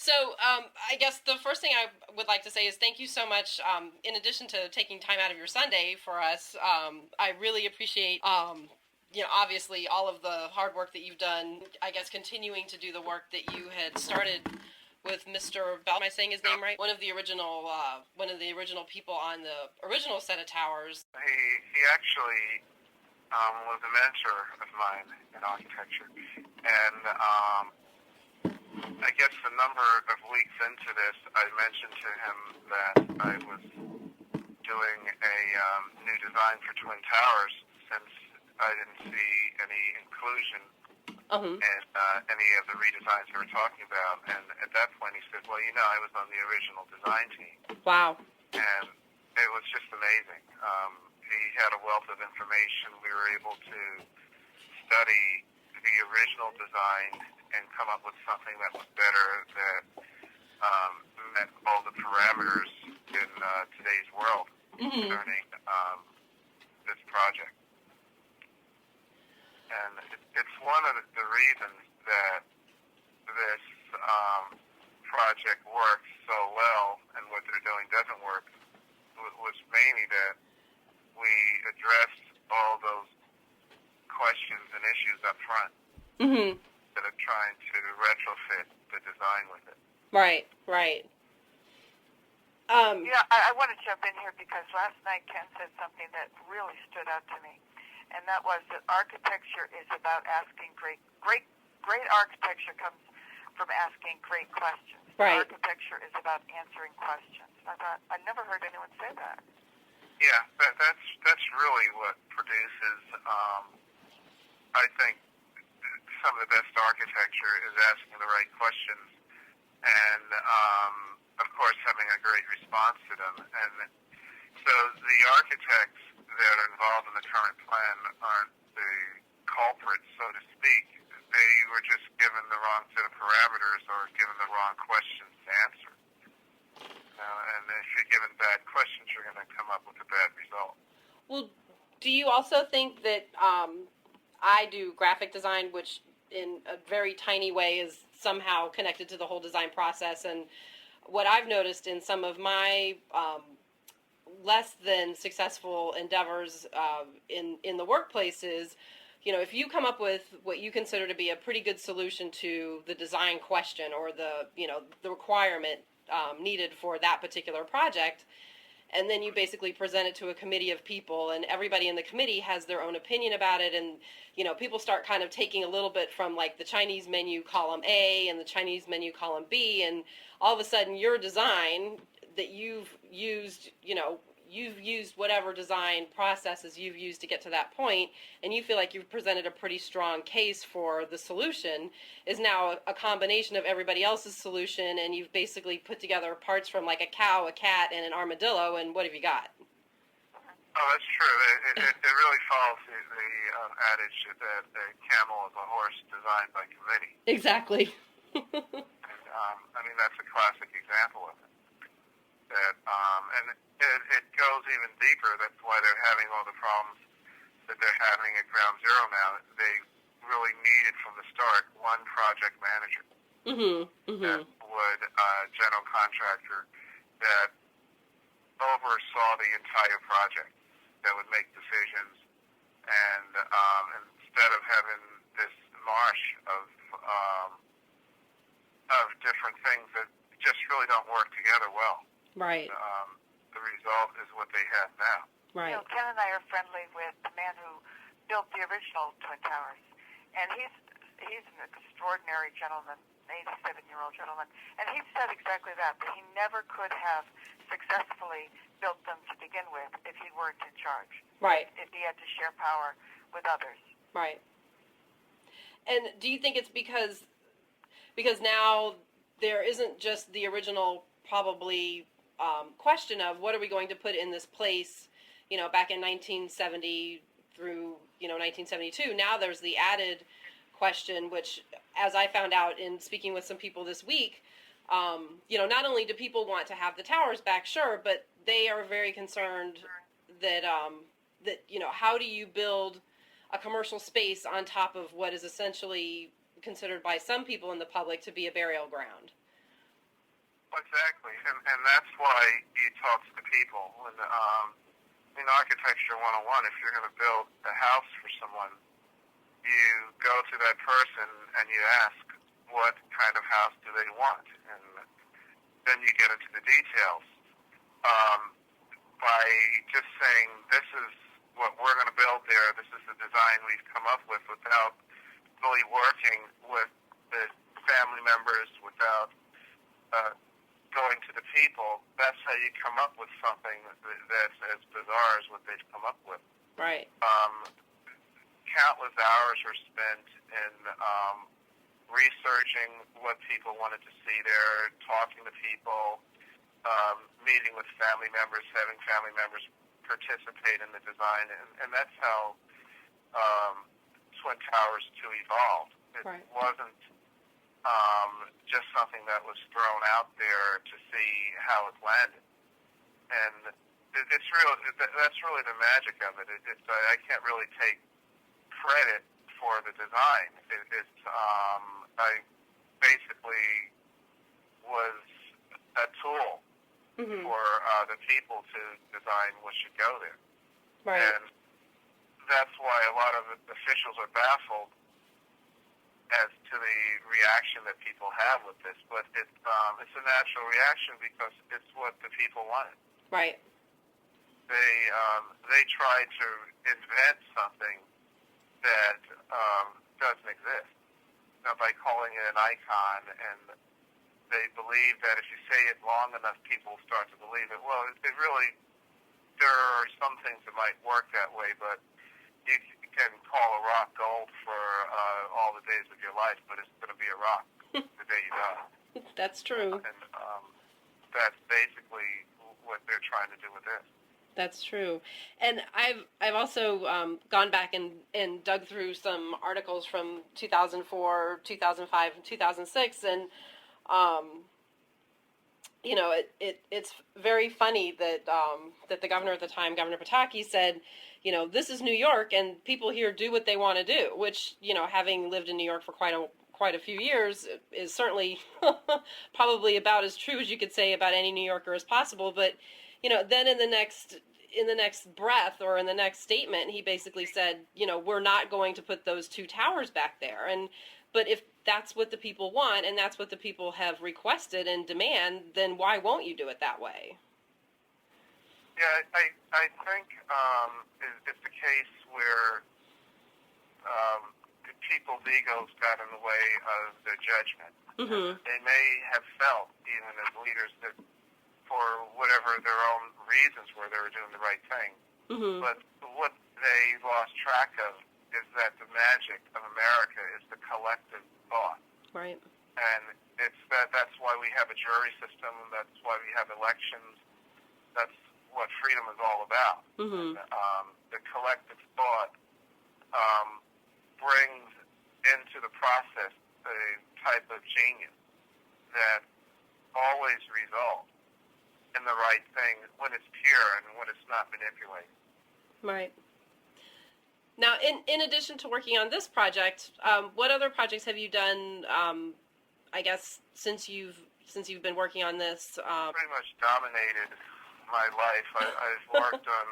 So, I guess the first thing I would like to say is thank you so much. In addition to taking time out of your Sunday for us, I really appreciate, obviously all of the hard work that you've done. I guess continuing to do the work that you had started with Mr. Bell. Am I saying his name right? One of the original people on the original set of towers. He actually was a mentor of mine in architecture, and I guess a number of weeks into this, I mentioned to him that I was doing a new design for Twin Towers since I didn't see any inclusion in any of the redesigns we were talking about. And at that point he said, well, I was on the original design team. Wow. And it was just amazing. He had a wealth of information. We were able to study the original design and come up with something that was better, that met all the parameters in today's world concerning this project. And it's one of the reasons that this project works so well and what they're doing doesn't work was mainly that we addressed all those questions and issues up front instead of trying to retrofit the design with it. Right. I want to jump in here because last night Ken said something that really stood out to me, and that was that architecture is about asking great architecture comes from asking great questions. Right. Architecture is about answering questions. I thought, I never heard anyone say that. Yeah, that's really what produces, I think, some of the best architecture is asking the right questions and, of course, having a great response to them. And so the architects that are involved in the current plan aren't the culprits, so to speak. They were just given the wrong set of parameters or given the wrong questions to answer. And if you're given bad questions, you're going to come up with a bad result. Well, do you also think that I do graphic design, which in a very tiny way is somehow connected to the whole design process, and what I've noticed in some of my less than successful endeavors in the workplace is, if you come up with what you consider to be a pretty good solution to the design question or the requirement needed for that particular project, and then you basically present it to a committee of people, and everybody in the committee has their own opinion about it, and people start kind of taking a little bit from like the Chinese menu column A and the Chinese menu column B, and all of a sudden your design that you've used whatever design processes you've used to get to that point, and you feel like you've presented a pretty strong case for the solution, is now a combination of everybody else's solution, and you've basically put together parts from like a cow, a cat, and an armadillo, and what have you got? Oh, that's true. It really follows the adage that a camel is a horse designed by committee. Exactly. And, that's a classic example of it. And it goes even deeper. That's why they're having all the problems that they're having at Ground Zero now. They really needed from the start one project manager that would, general contractor that oversaw the entire project, that would make decisions, and instead of having this marsh of different things that just really don't work together well. Right. The result is what they have now. Right. Ken and I are friendly with the man who built the original Twin Towers, and he's an extraordinary gentleman, an 87-year-old gentleman, and he said exactly that he never could have successfully built them to begin with if he weren't in charge. Right. If he had to share power with others. Right. And do you think it's because now there isn't just the original probably question of what are we going to put in this place, back in 1970 through, 1972. Now there's the added question, which, as I found out in speaking with some people this week, not only do people want to have the towers back, sure, but they are very concerned that, how do you build a commercial space on top of what is essentially considered by some people in the public to be a burial ground? Exactly, and that's why you talk to the people. When in Architecture 101, if you're going to build a house for someone, you go to that person and you ask what kind of house do they want, and then you get into the details. By just saying, this is what we're going to build there, this is the design we've come up with, without really working with the family members, without going to the people, that's how you come up with something that's as bizarre as what they've come up with. Right. Countless hours were spent in researching what people wanted to see there, talking to people, meeting with family members, having family members participate in the design, and that's how Twin Towers 2 evolved. It Right. wasn't just something that was thrown out there to see how it landed. And it's real. That's really the magic of it. I can't really take credit for the design. I basically was a tool Mm-hmm. for the people to design what should go there. Right. And that's why a lot of officials are baffled as to the reaction that people have with this. But it's a natural reaction because it's what the people wanted. Right. They tried to invent something that doesn't exist by calling it an icon, and they believe that if you say it long enough, people start to believe it. Well, it really, there are some things that might work that way, but you can call a rock gold for all the days of your life, but it's going to be a rock the day you die. That's true. And that's basically what they're trying to do with this. That's true. And I've also gone back and dug through some articles from 2004, 2005, and 2006, and you know, it's very funny that that the governor at the time, Governor Pataki, said, you know, this is New York and people here do what they want to do, which, you know, having lived in New York for quite a few years is certainly probably about as true as you could say about any New Yorker as possible. But, you know, then in the next breath or in the next statement, he basically said, you know, we're not going to put those two towers back there. But if that's what the people want and that's what the people have requested and demand, then why won't you do it that way? Yeah, I think it's the case where the people's egos got in the way of their judgment. Mm-hmm. They may have felt, even as leaders, that for whatever their own reasons were, they were doing the right thing. Mm-hmm. But what they lost track of is that the magic of America is the collective thought. Right. And that's why we have a jury system, that's why we have elections, that's what freedom is all about. Mm-hmm. And, the collective thought brings into the process a type of genius that always results in the right thing when it's pure and when it's not manipulated. Right. Now, in addition to working on this project, what other projects have you done? I guess since you've been working on this, Pretty much dominated my life. I've worked on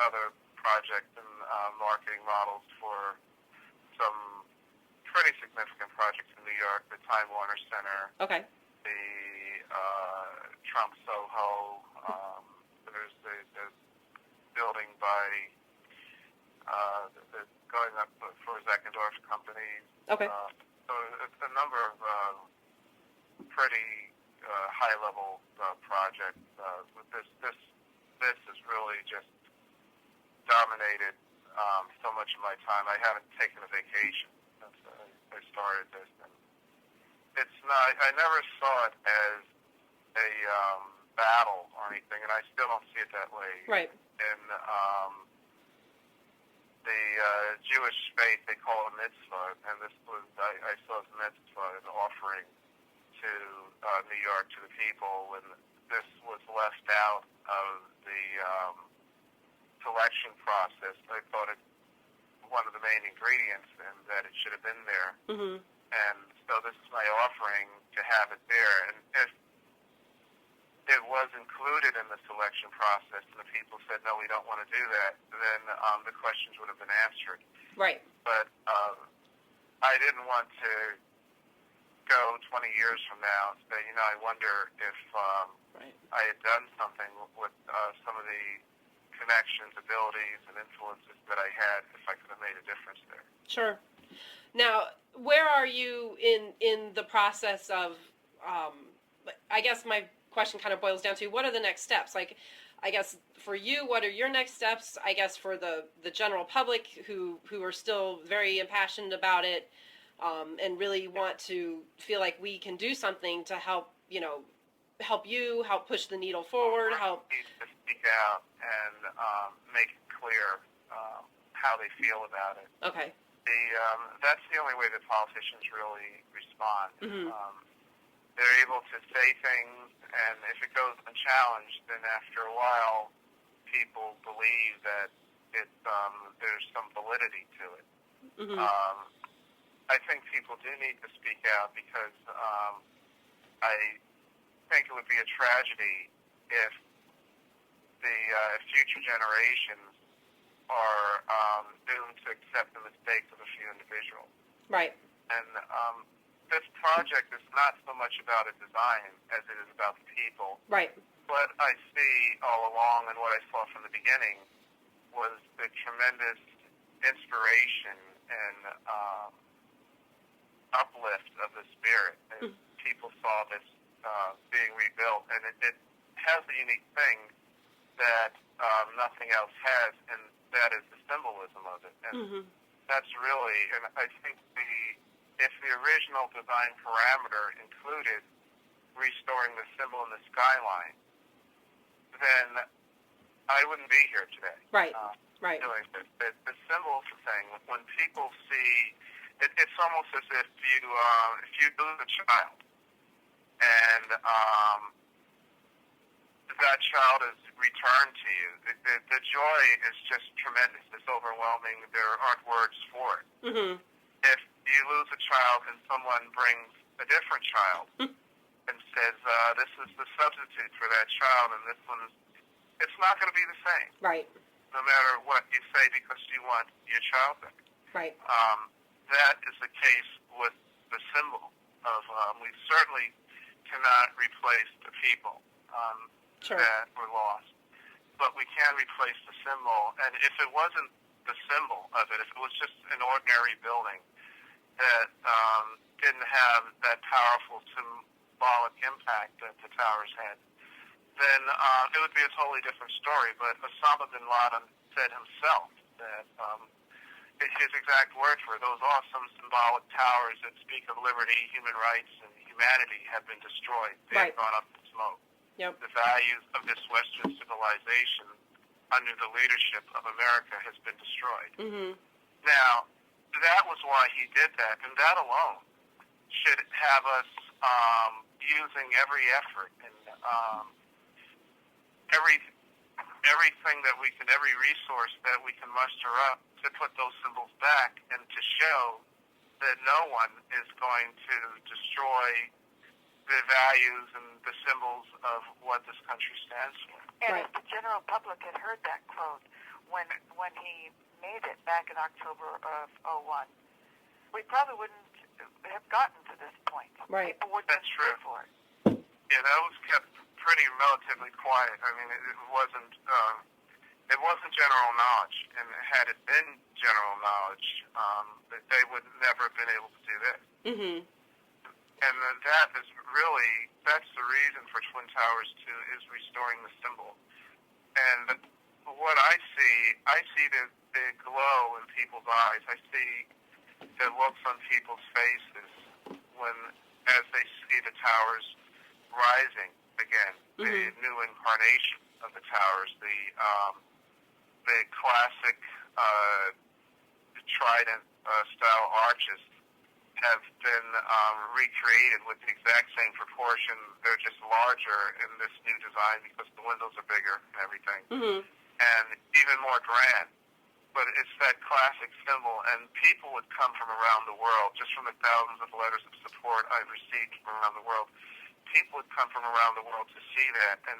other projects and marketing models for some pretty significant projects in New York: the Time Warner Center, okay, the Trump Soho. There's the building by going up for Zeckendorf companies. okay, So it's a number of pretty high-level projects. With this has really just dominated so much of my time. I haven't taken a vacation since I started this. And it's not. I never saw it as a battle or anything, and I still don't see it that way. right, In the Jewish faith, they call it a mitzvah, and this was, I saw as a mitzvah, an offering to New York, to the people, and this was left out of the selection process. I thought it one of the main ingredients, and that it should have been there. mm-hmm. And so this is my offering to have it there. And if included in the selection process and the people said, no, we don't want to do that, then the questions would have been answered. Right. But I didn't want to go 20 years from now and say, I wonder if I had done something with some of the connections, abilities, and influences that I had, if I could have made a difference there. Sure. Now, where are you in the process of, I guess my question kind of boils down to, what are the next steps? Like, I guess for you, what are your next steps? I guess for the general public who are still very impassioned about it, and really want to feel like we can do something to help, help push the needle forward, help. Need to speak out and make it clear how they feel about it. Okay. That's the only way that politicians really respond. Mm-hmm. They're able to say things, and if it goes unchallenged, then after a while, people believe that there's some validity to it. Mm-hmm. I think people do need to speak out because I think it would be a tragedy if the future generations are doomed to accept the mistakes of a few individuals. Right. And this project is not so much about a design as it is about the people. Right. What I see all along and what I saw from the beginning was the tremendous inspiration and uplift of the spirit. And people saw this being rebuilt, and it has a unique thing that nothing else has, and that is the symbolism of it. And that's really, and I think if the original design parameter included restoring the symbol in the skyline, then I wouldn't be here today. Right. Right. Doing this. The symbols thing, when people see, it's almost as if you lose a child, and that child is returned to you. The joy is just tremendous. It's overwhelming. There aren't words for it. Mm-hmm. If you lose a child and someone brings a different child and says, this is the substitute for that child, and this one, it's not going to be the same. Right. No matter what you say, because you want your child back. Right. That is the case with the symbol of, we certainly cannot replace the people Sure. that were lost, but we can replace the symbol. And if it wasn't the symbol of it, if it was just an ordinary building that didn't have that powerful symbolic impact that the towers had, then it would be a totally different story. But Osama bin Laden said himself that his exact words were, those awesome symbolic towers that speak of liberty, human rights, and humanity have been destroyed. They have gone up in smoke. Yep. The values of this Western civilization under the leadership of America has been destroyed. Mm-hmm. Now, that was why he did that, and that alone should have us using every effort and everything that we can, every resource that we can muster up to put those symbols back and to show that no one is going to destroy the values and the symbols of what this country stands for. And if the general public had heard that quote when he made it back in October of 2001, we probably wouldn't have gotten to this point. Right. People wouldn't That's have true. stood for it. Yeah, that was kept pretty relatively quiet. I mean, it wasn't general knowledge, and had it been general knowledge, they would never have been able to do this. Mm-hmm. And that's the reason for Twin Towers 2 is restoring the symbol. And what I see the glow in people's eyes. I see the looks on people's faces as they see the towers rising again, the new incarnation of the towers, the classic trident style arches have been recreated with the exact same proportion. They're just larger in this new design because the windows are bigger and everything, and even more grand. But it's that classic symbol, and people would come from around the world, just from the thousands of letters of support I've received from around the world. People would come from around the world to see that, and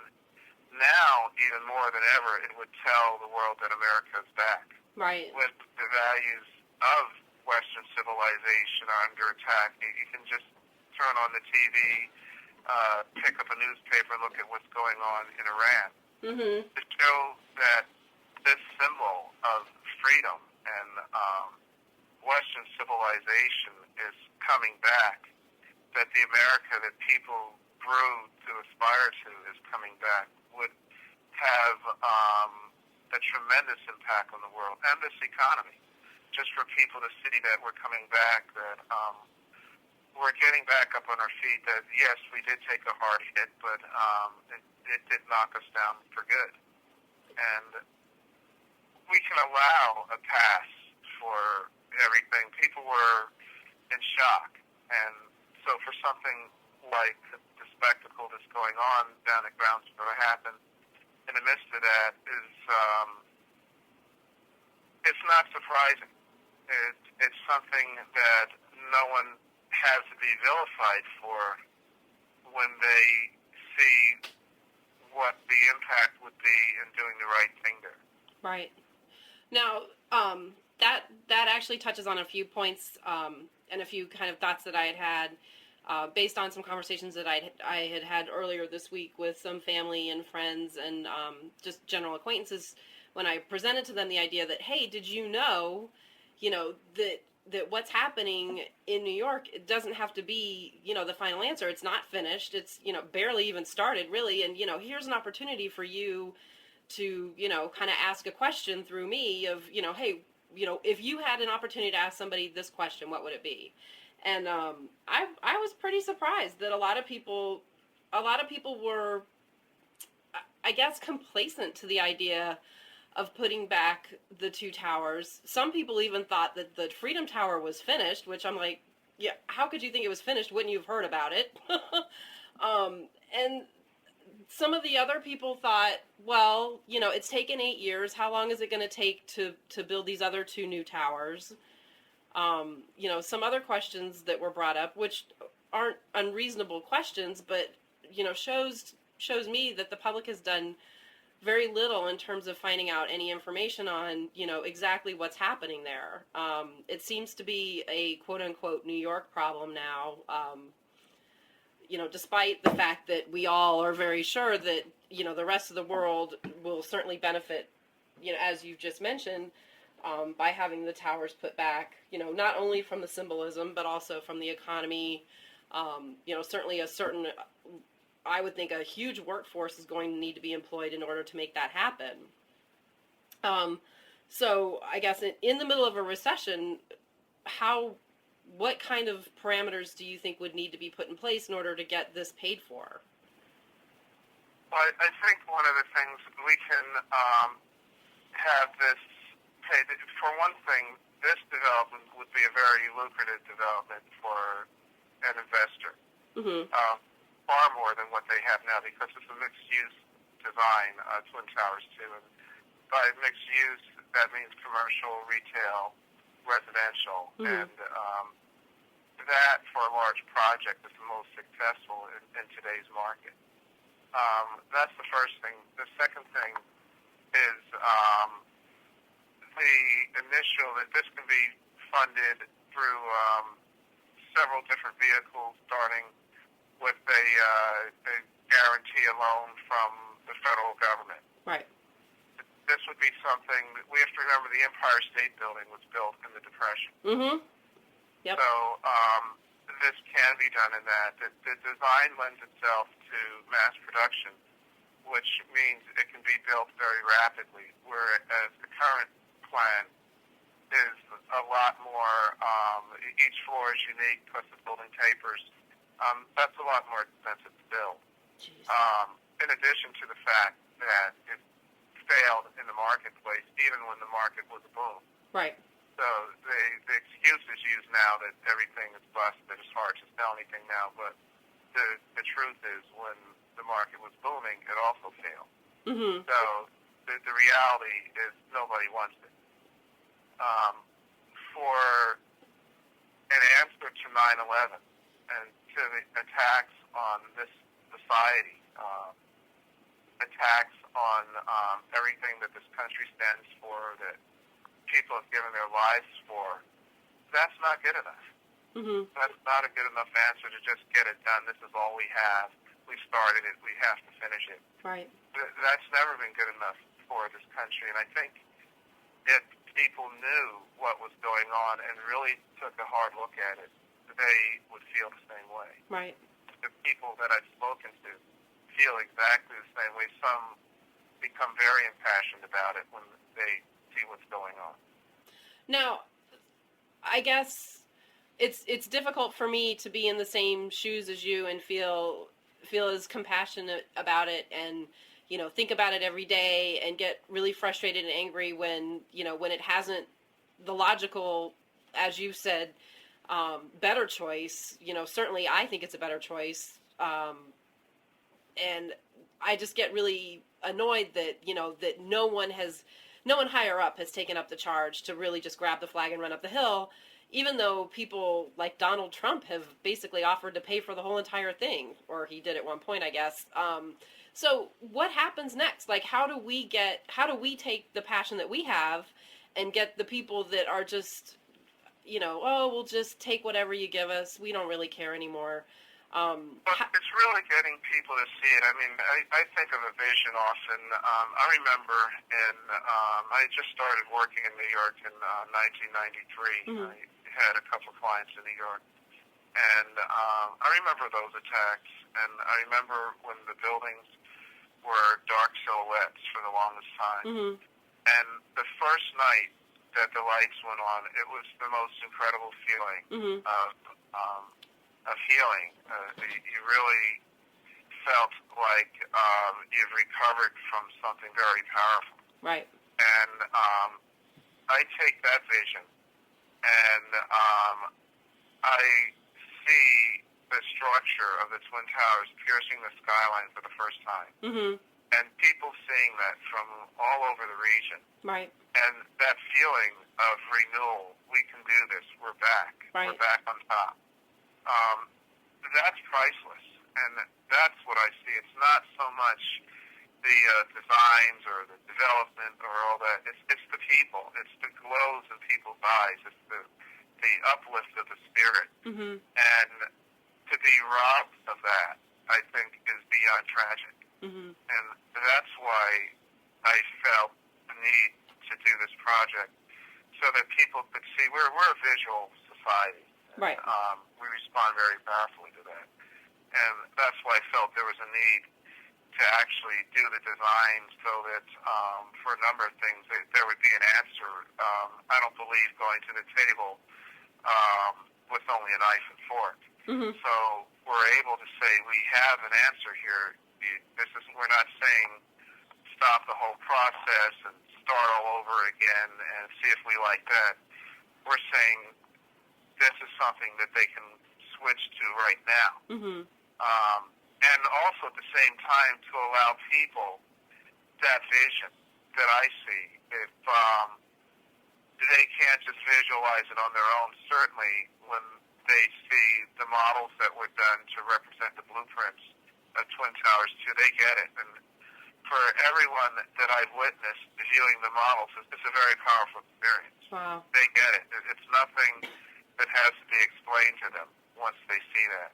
Now, even more than ever, it would tell the world that America is back. Right. When the values of Western civilization are under attack, you can just turn on the TV, pick up a newspaper, and look at what's going on in Iran. Mm-hmm. To show that this symbol of freedom and Western civilization is coming back, that the America that people grew to aspire to is coming back, would have a tremendous impact on the world and this economy. Just for people to see that we're coming back, that we're getting back up on our feet, that yes, we did take a hard hit, but it did knock us down for good. And we can allow a pass for everything. People were in shock. And so for something like the spectacle that's going on down at ground zero to happen in the midst of that is, it's not surprising. It's something that no one has to be vilified for when they see what the impact would be in doing the right thing there. Right. Now, that actually touches on a few points and a few kind of thoughts that I had based on some conversations that I had had earlier this week with some family and friends and just general acquaintances when I presented to them the idea that, hey, did you know that what's happening in New York, it doesn't have to be, the final answer. It's not finished. It's, barely even started, really. And, here's an opportunity for you to, kind of ask a question through me of, hey, if you had an opportunity to ask somebody this question, what would it be? And I was pretty surprised that a lot of people were, I guess, complacent to the idea of putting back the two towers. Some people even thought that the Freedom Tower was finished, which I'm like, yeah, how could you think it was finished? Wouldn't you have heard about it? And some of the other people thought, well, it's taken 8 years. How long is it going to take to build these other two new towers? Some other questions that were brought up, which aren't unreasonable questions, but, shows me that the public has done very little in terms of finding out any information on, exactly what's happening there. It seems to be a quote-unquote New York problem now, despite the fact that we all are very sure that, the rest of the world will certainly benefit, as you've just mentioned, by having the towers put back, not only from the symbolism, but also from the economy. Certainly I would think a huge workforce is going to need to be employed in order to make that happen. So I guess in the middle of a recession, what kind of parameters do you think would need to be put in place in order to get this paid for? Well, I think one of the things we can have this paid, for one thing, this development would be a very lucrative development for an investor. Mm-hmm. Far more than what they have now, because it's a mixed-use design, Twin Towers 2. And by mixed use, that means commercial, retail, residential. Mm-hmm. And that, for a large project, is the most successful in today's market. That's the first thing. The second thing is the initial, that this can be funded through several different vehicles, starting with a guarantee a loan from the federal government. Right. This would be something that we have to remember. The Empire State Building was built in the Depression. Mm-hmm. Yep. So this can be done in that. The design lends itself to mass production, which means it can be built very rapidly, whereas the current plan is a lot more, each floor is unique, plus the building tapers. That's a lot more expensive to build. In addition to the fact that it failed in the marketplace, even when the market was a boom. Right. So the excuse is used now that everything is busted, that it's hard to sell anything now, but the truth is when the market was booming, it also failed. Mm-hmm. So the reality is nobody wants it. For an answer to 9/11 and to the attacks on this society, attacks on everything that this country stands for, that people have given their lives for, that's not good enough. Mm-hmm. That's not a good enough answer to just get it done. This is all we have. We started it. We have to finish it. Right. That's never been good enough for this country. And I think if people knew what was going on and really took a hard look at it, they would feel the same way. Right. The people that I've spoken to feel exactly the same way. Some become very impassioned about it when they see what's going on. Now, I guess it's difficult for me to be in the same shoes as you and feel as compassionate about it, and think about it every day and get really frustrated and angry when when it hasn't the logical, as you said, better choice. Certainly I think it's a better choice, and I just get really annoyed that that no one higher up has taken up the charge to really just grab the flag and run up the hill, even though people like Donald Trump have basically offered to pay for the whole entire thing, or he did at one point, I guess. So what happens next? Like, how do we take the passion that we have and get the people that are just, we'll just take whatever you give us, we don't really care anymore. But it's really getting people to see it. I mean, I think of a vision often. I remember I just started working in New York in 1993. Mm-hmm. I had a couple of clients in New York. And I remember those attacks. And I remember when the buildings were dark silhouettes for the longest time. Mm-hmm. And the first night that the lights went on, it was the most incredible feeling Mm-hmm. of healing. You really felt like you've recovered from something very powerful. Right. And I take that vision, and I see the structure of the Twin Towers piercing the skyline for the first time. Mm-hmm. And people seeing that from all over the region. Right. And that feeling of renewal, we can do this, we're back. Right. We're back on top. That's priceless, and that's what I see. It's not so much the designs or the development or all that. It's the people. It's the glows in people's eyes. It's the uplift of the spirit. Mm-hmm. And to be robbed of that, I think, is beyond tragic. Mm-hmm. And that's why I felt the need to do this project, so that people could see we're a visual society. Right. We respond very powerfully to that. And that's why I felt there was a need to actually do the design so that for a number of things there would be an answer. I don't believe going to the table with only a knife and fork. Mm-hmm. So we're able to say we have an answer here. We're not saying stop the whole process and start all over again and see if we like that. We're saying this is something that they can switch to right now. Mm-hmm. And also at the same time to allow people that vision that I see. If they can't just visualize it on their own, certainly when they see the models that were done to represent the blueprints of Twin Towers 2, they get it. And for everyone that I've witnessed viewing the models, it's a very powerful experience. Wow. They get it. It's nothing that has to be explained to them once they see that.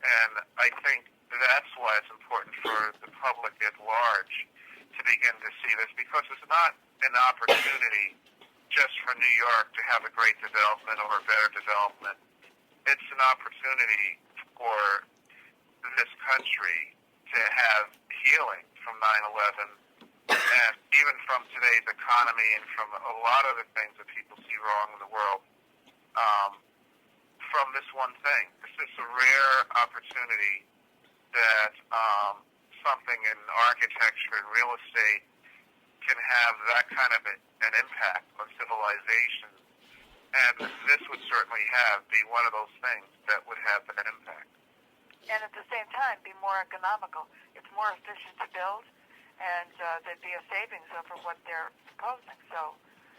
And I think that's why it's important for the public at large to begin to see this, because it's not an opportunity just for New York to have a great development or a better development. It's an opportunity for this country to have healing from 9/11, and even from today's economy and from a lot of the things that people see wrong in the world, from this one thing. This is a rare opportunity that something in architecture and real estate can have that kind of an impact on civilization. And this would certainly be one of those things that would have that impact. And at the same time, be more economical. It's more efficient to build, and there'd be a savings over what they're proposing. So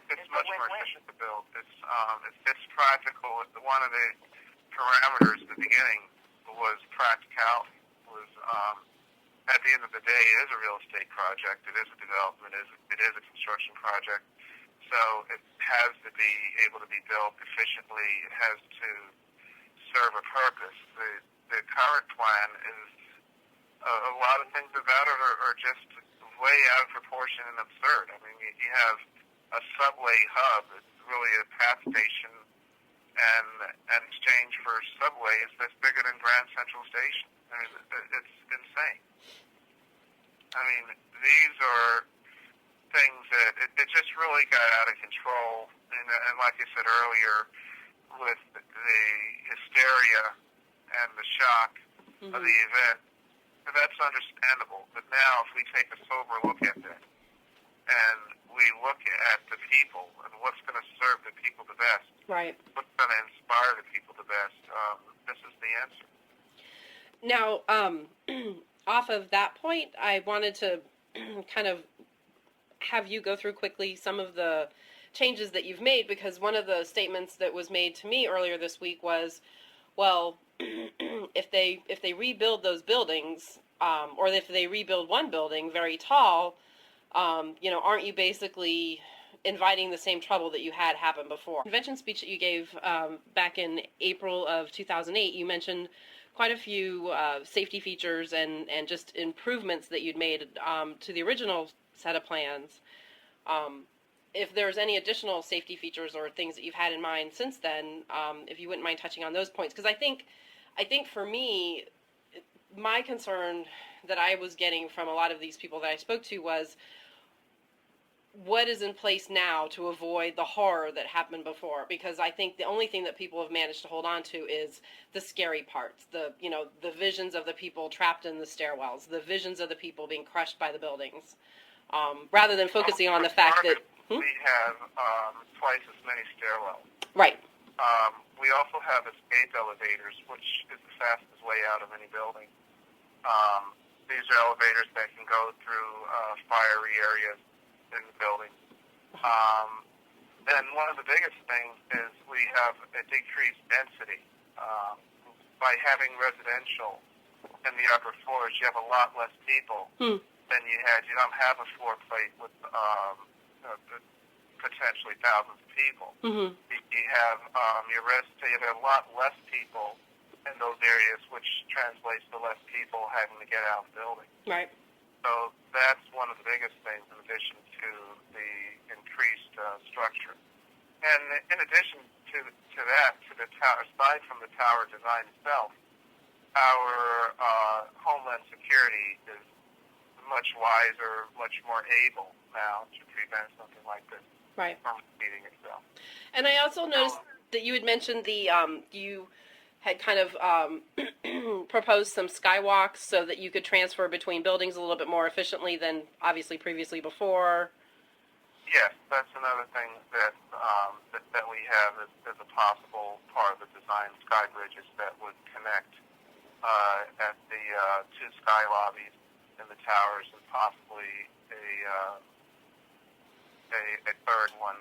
it's a much more win-win. efficient to build. It's practical. One of the parameters at the beginning was practicality. at the end of the day, it is a real estate project. It is a development. It is a construction project. So it has to be able to be built efficiently. It has to serve a purpose. The current plan is a lot of things about it are just way out of proportion and absurd. I mean, you have a subway hub. It's really a path station, and in exchange for subways that's bigger than Grand Central Station. I mean, it's insane. I mean, these are things that it just really got out of control. And like I said earlier, with the hysteria and the shock of the event, that's understandable. But now if we take a sober look at that and we look at the people and what's going to serve the people the best, right? What's going to inspire the people the best, this is the answer. Now, off of that point, I wanted to kind of have you go through quickly some of the changes that you've made, because one of the statements that was made to me earlier this week was, well, if they rebuild those buildings, or if they rebuild one building very tall, aren't you basically inviting the same trouble that you had happen before? Convention speech that you gave back in April of 2008, you mentioned quite a few safety features and just improvements that you'd made to the original set of plans. If there's any additional safety features or things that you've had in mind since then, if you wouldn't mind touching on those points, because I think for me, my concern that I was getting from a lot of these people that I spoke to was, what is in place now to avoid the horror that happened before? Because I think the only thing that people have managed to hold on to is the scary parts, the visions of the people trapped in the stairwells, the visions of the people being crushed by the buildings, rather than focusing on the fact that we have twice as many stairwells. Right. We also have escape elevators, which is the fastest way out of any building. These are elevators that can go through fiery areas in the building. And one of the biggest things is we have a decreased density. By having residential in the upper floors, you have a lot less people than you had. You don't have a floor plate with potentially thousands of people. You have you have a lot less people in those areas, which translates to less people having to get out of the building. Right. So that's one of the biggest things, in addition to the increased structure. And in addition to that, to the tower, aside from the tower design itself, our Homeland Security is much wiser, much more able now to prevent something like this from repeating itself. And I also noticed that you had mentioned you had kind of proposed some skywalks so that you could transfer between buildings a little bit more efficiently than obviously previously before. Yes, that's another thing that that we have as a possible part of the design, sky bridges that would connect at the two sky lobbies in the towers, and possibly a third one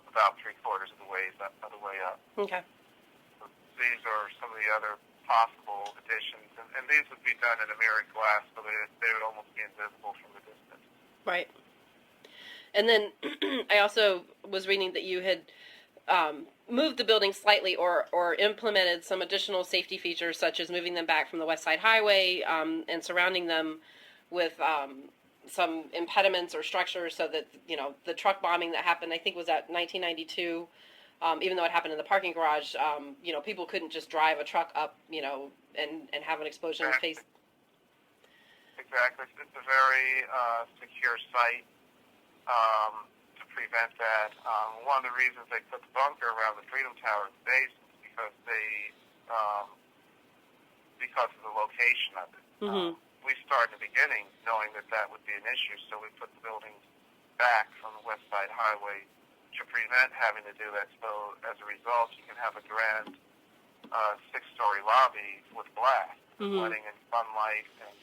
about 3/4 of the way up. Okay. So these are some of the other possible additions, and these would be done in a mirrored glass, so they would almost be invisible from the distance. Right. And then I also was reading that you had moved the building slightly or implemented some additional safety features, such as moving them back from the West Side Highway and surrounding them with some impediments or structures so that, the truck bombing that happened, I think was at 1992, even though it happened in the parking garage, people couldn't just drive a truck up, and have an explosion in the face. Exactly. It's a very secure site. To prevent that, one of the reasons they put the bunker around the Freedom Tower base is because because of the location of it. We started in the beginning knowing that would be an issue, so we put the buildings back from the West Side Highway to prevent having to do that. So as a result, you can have a grand 6-story lobby with glass, letting in sunlight, and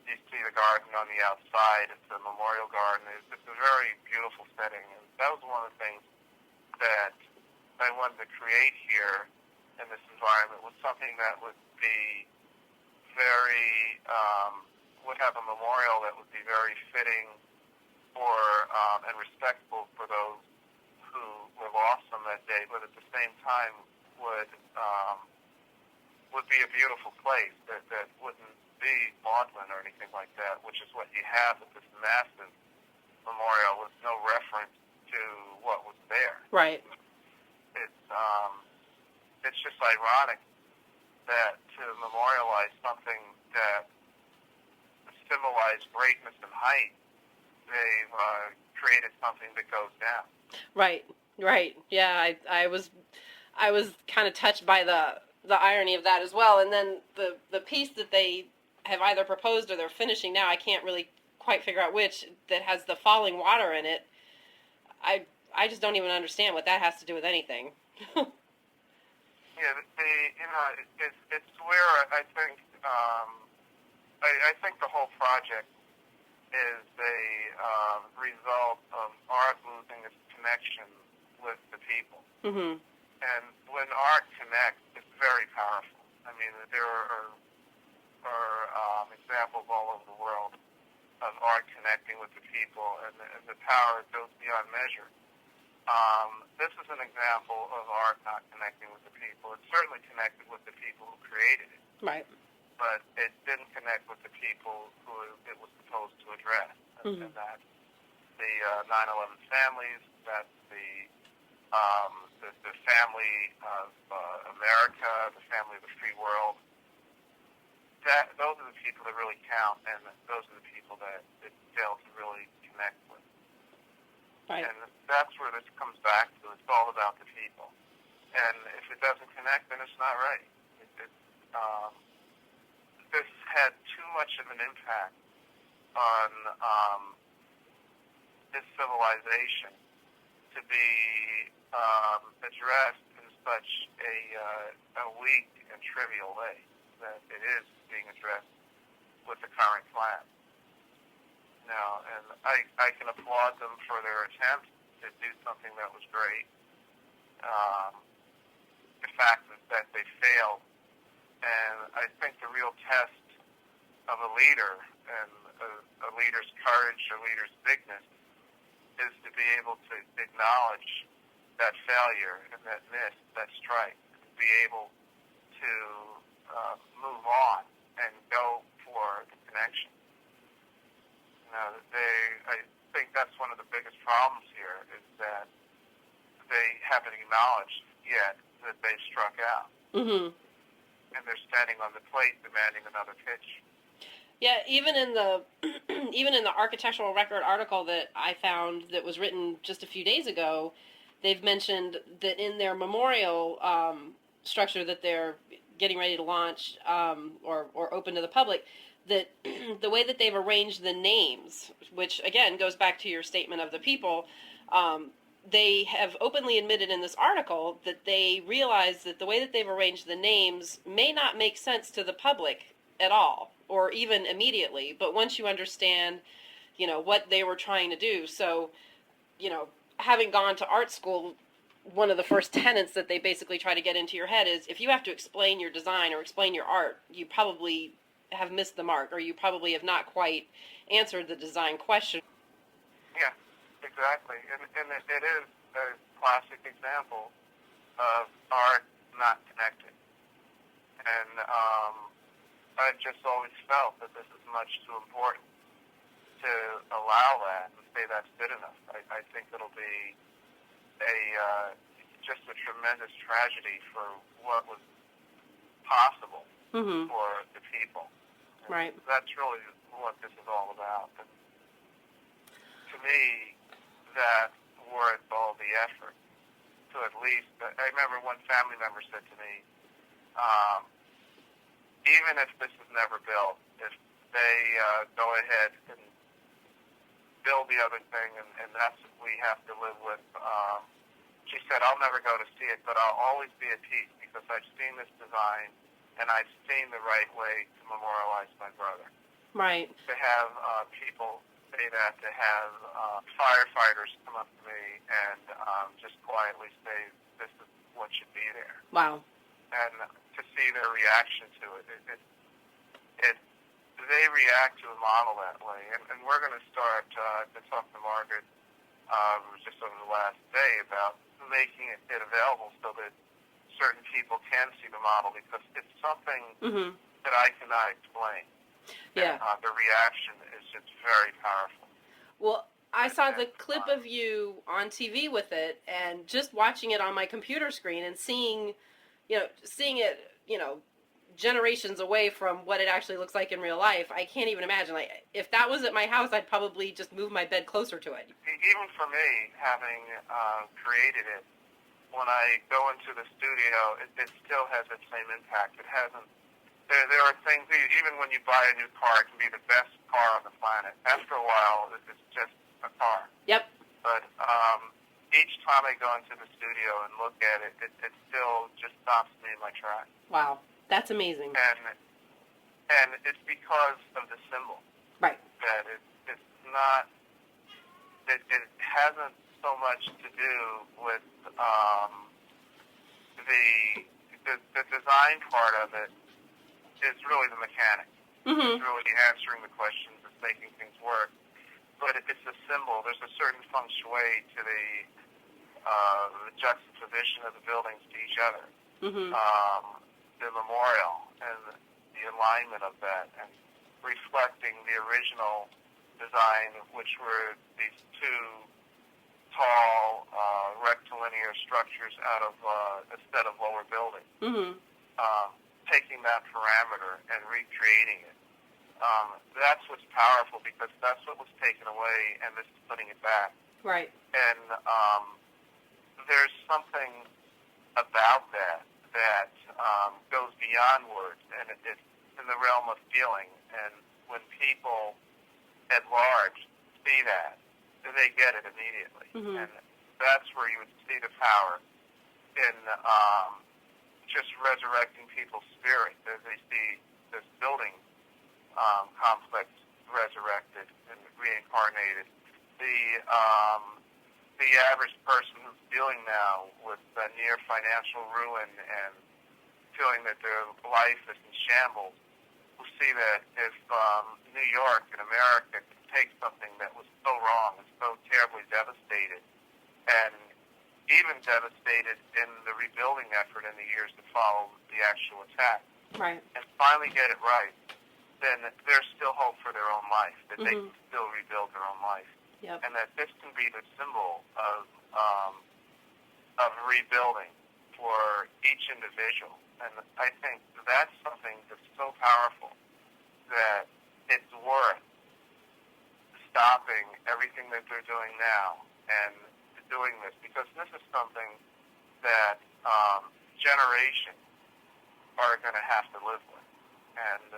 you see the garden on the outside. It's a memorial garden. It's a very beautiful setting, and that was one of the things that I wanted to create here in this environment, was something that would be very would have a memorial that would be very fitting for and respectful for those who were lost on that day, but at the same time would be a beautiful place that wouldn't be maudlin or anything like that, which is what you have with this massive memorial with no reference to what was there. Right. It's just ironic that to memorialize something that symbolized greatness and height, they've created something that goes down. Right. Yeah, I was kind of touched by the irony of that as well. And then the piece that they have either proposed or they're finishing now, I can't really quite figure out which, that has the falling water in it. I just don't even understand what that has to do with anything. Yeah, it's where I think I think the whole project is a result of art losing its connection with the people. Mm-hmm. And when art connects, it's very powerful. I mean, there are examples all over the world of art connecting with the people, and the power goes beyond measure. This is an example of art not connecting with the people. It certainly connected with the people who created it. Right. But it didn't connect with the people who it was supposed to address. Mm-hmm. And that's the 9/11 families, that's the family of America, the family of the free world. Those are the people that really count, and those are the people that it failed to really connect with. Right. And that's where this comes back to. It's all about the people. And if it doesn't connect, then it's not right. This had too much of an impact on this civilization to be addressed in such a weak and trivial way that it is being addressed with the current plan. Now, and I can applaud them for their attempt to do something that was great. The fact that they failed, and I think the real test of a leader and a leader's courage, a leader's bigness, is to be able to acknowledge that failure and that miss, that strike, and be able to move on and go for the connection. I think that's one of the biggest problems here is that they haven't acknowledged yet that they've struck out. Mm-hmm. And they're standing on the plate demanding another pitch. Yeah, even in the architectural record article that I found that was written just a few days ago, they've mentioned that in their memorial structure that they're getting ready to launch or open to the public, that the way that they've arranged the names, which again goes back to your statement of the people, they have openly admitted in this article that they realize that the way that they've arranged the names may not make sense to the public at all, or even immediately, but once you understand, what they were trying to do. So, having gone to art school, one of the first tenets that they basically try to get into your head is if you have to explain your design or explain your art, you probably have missed the mark, or you probably have not quite answered the design question. Yeah, exactly. And it is a classic example of art not connected. And I've just always felt that this is much too important to allow that and say that's good enough. I think it'll be just a tremendous tragedy for what was possible Mm-hmm. for the people. And Right. that's really what this is all about. And to me, that's worth all the effort. To at least, I remember one family member said to me, even if this is never built, if they go ahead and build the other thing, and that's what we have to live with. She said, I'll never go to see it, but I'll always be at peace because I've seen this design and I've seen the right way to memorialize my brother. Right. To have people say that, to have firefighters come up to me and just quietly say, this is what should be there. Wow. And to see their reaction to it, it they react to a model that way. And we're going to start to talk to Margaret just over the last day about making it available so that certain people can see the model, because it's something that I cannot explain. Yeah. And, the reaction is just very powerful. Well, I saw the clip of you on TV with it, and just watching it on my computer screen and seeing it, generations away from what it actually looks like in real life, I can't even imagine. Like, if that was at my house, I'd probably just move my bed closer to it. Even for me, having created it, when I go into the studio, it still has that same impact. It hasn't. There are things, even when you buy a new car, it can be the best car on the planet. After a while, it's just a car. Yep. But each time I go into the studio and look at it, it still just stops me in my tracks. Wow. That's amazing. And it's because of the symbol. Right. That it's not, it hasn't so much to do with the design part of it. Is really the mechanics. It's really answering the questions. It's making things work. But it's a symbol. There's a certain feng shui to the juxtaposition of the buildings to each other. The memorial and the alignment of that, and reflecting the original design, which were these two tall rectilinear structures out of a set of lower buildings. Taking that parameter and recreating it. That's what's powerful, because that's what was taken away, and this is putting it back. Right. And there's something about that goes beyond words, and it's in the realm of feeling. And when people at large see that, they get it immediately. And that's where you would see the power in just resurrecting people's spirit as they see this building complex resurrected and reincarnated. The average person who's dealing now with near financial ruin and feeling that their life is in shambles will see that if New York and America could take something that was so wrong and so terribly devastated, and even devastated in the rebuilding effort in the years that followed the actual attack, right, and finally get it right, then there's still hope for their own life, that they can still rebuild their own life. Yep. And that this can be the symbol of rebuilding for each individual. And I think that's something that's so powerful that it's worth stopping everything that they're doing now and doing this, because this is something that generations are going to have to live with, and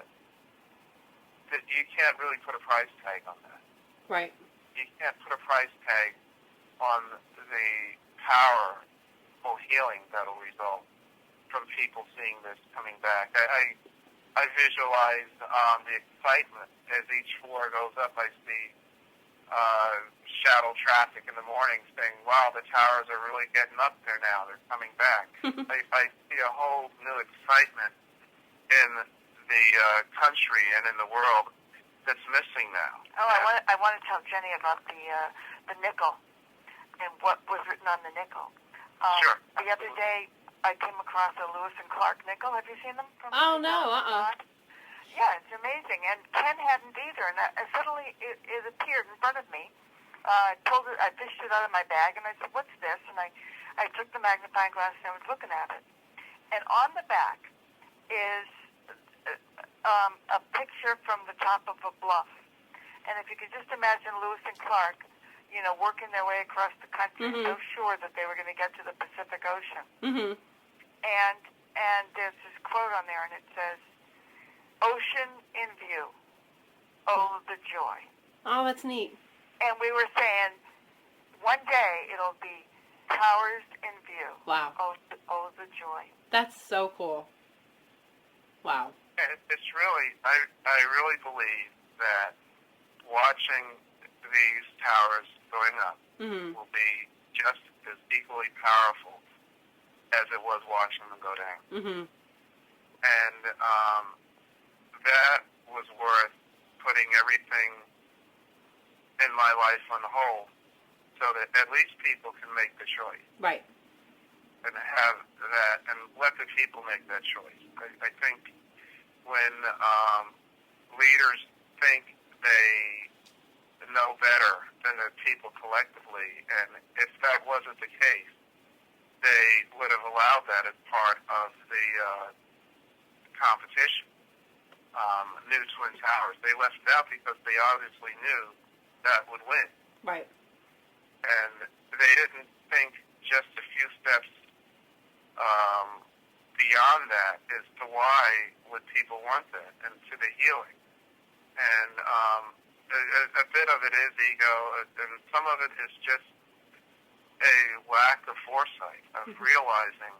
you can't really put a price tag on that. Right. You can't put a price tag on the powerful healing that'll result from people seeing this coming back. I visualize the excitement as each floor goes up. I see shadow traffic in the morning saying, wow, the towers are really getting up there now. They're coming back. I see a whole new excitement in the country and in the world that's missing now. Oh, I want to tell Jenny about the nickel and what was written on the nickel. Sure. The other day, I came across a Lewis and Clark nickel. Have you seen them? Oh, no, Yeah, it's amazing. And Ken hadn't either. And suddenly it appeared in front of me. I fished it out of my bag, and I said, what's this? And I took the magnifying glass, and I was looking at it. And on the back is a picture from the top of a bluff. And if you could just imagine Lewis and Clark, working their way across the country, so sure that they were going to get to the Pacific Ocean. And there's this quote on there, and it says, "Ocean in view, oh, the joy." Oh, that's neat. And we were saying, one day it'll be towers in view. Wow. Oh, the joy. That's so cool. Wow. It's really, I really believe that watching these towers going up will be just as equally powerful as it was watching them go down. And that putting everything in my life on hold so that at least people can make the choice. Right. And have that, and let the people make that choice. I think when leaders think they know better than the people collectively, and if that wasn't the case, they would have allowed that as part of the competition. New Twin Towers. They left it out because they obviously knew that would win. Right. And they didn't think just a few steps beyond that as to why would people want that, and to the healing. And a bit of it is ego, and some of it is just a lack of foresight, of realizing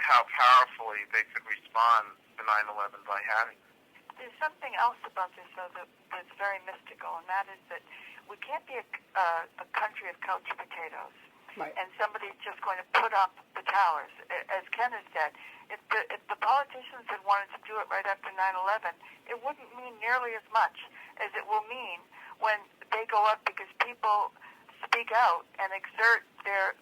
how powerfully they could respond to 9/11 by having it. There's something else about this, though, that's very mystical, and that is that we can't be a country of couch potatoes. Right. And somebody's just going to put up the towers. As Ken has said, if the politicians had wanted to do it right after 9/11, it wouldn't mean nearly as much as it will mean when they go up, because people speak out and exert their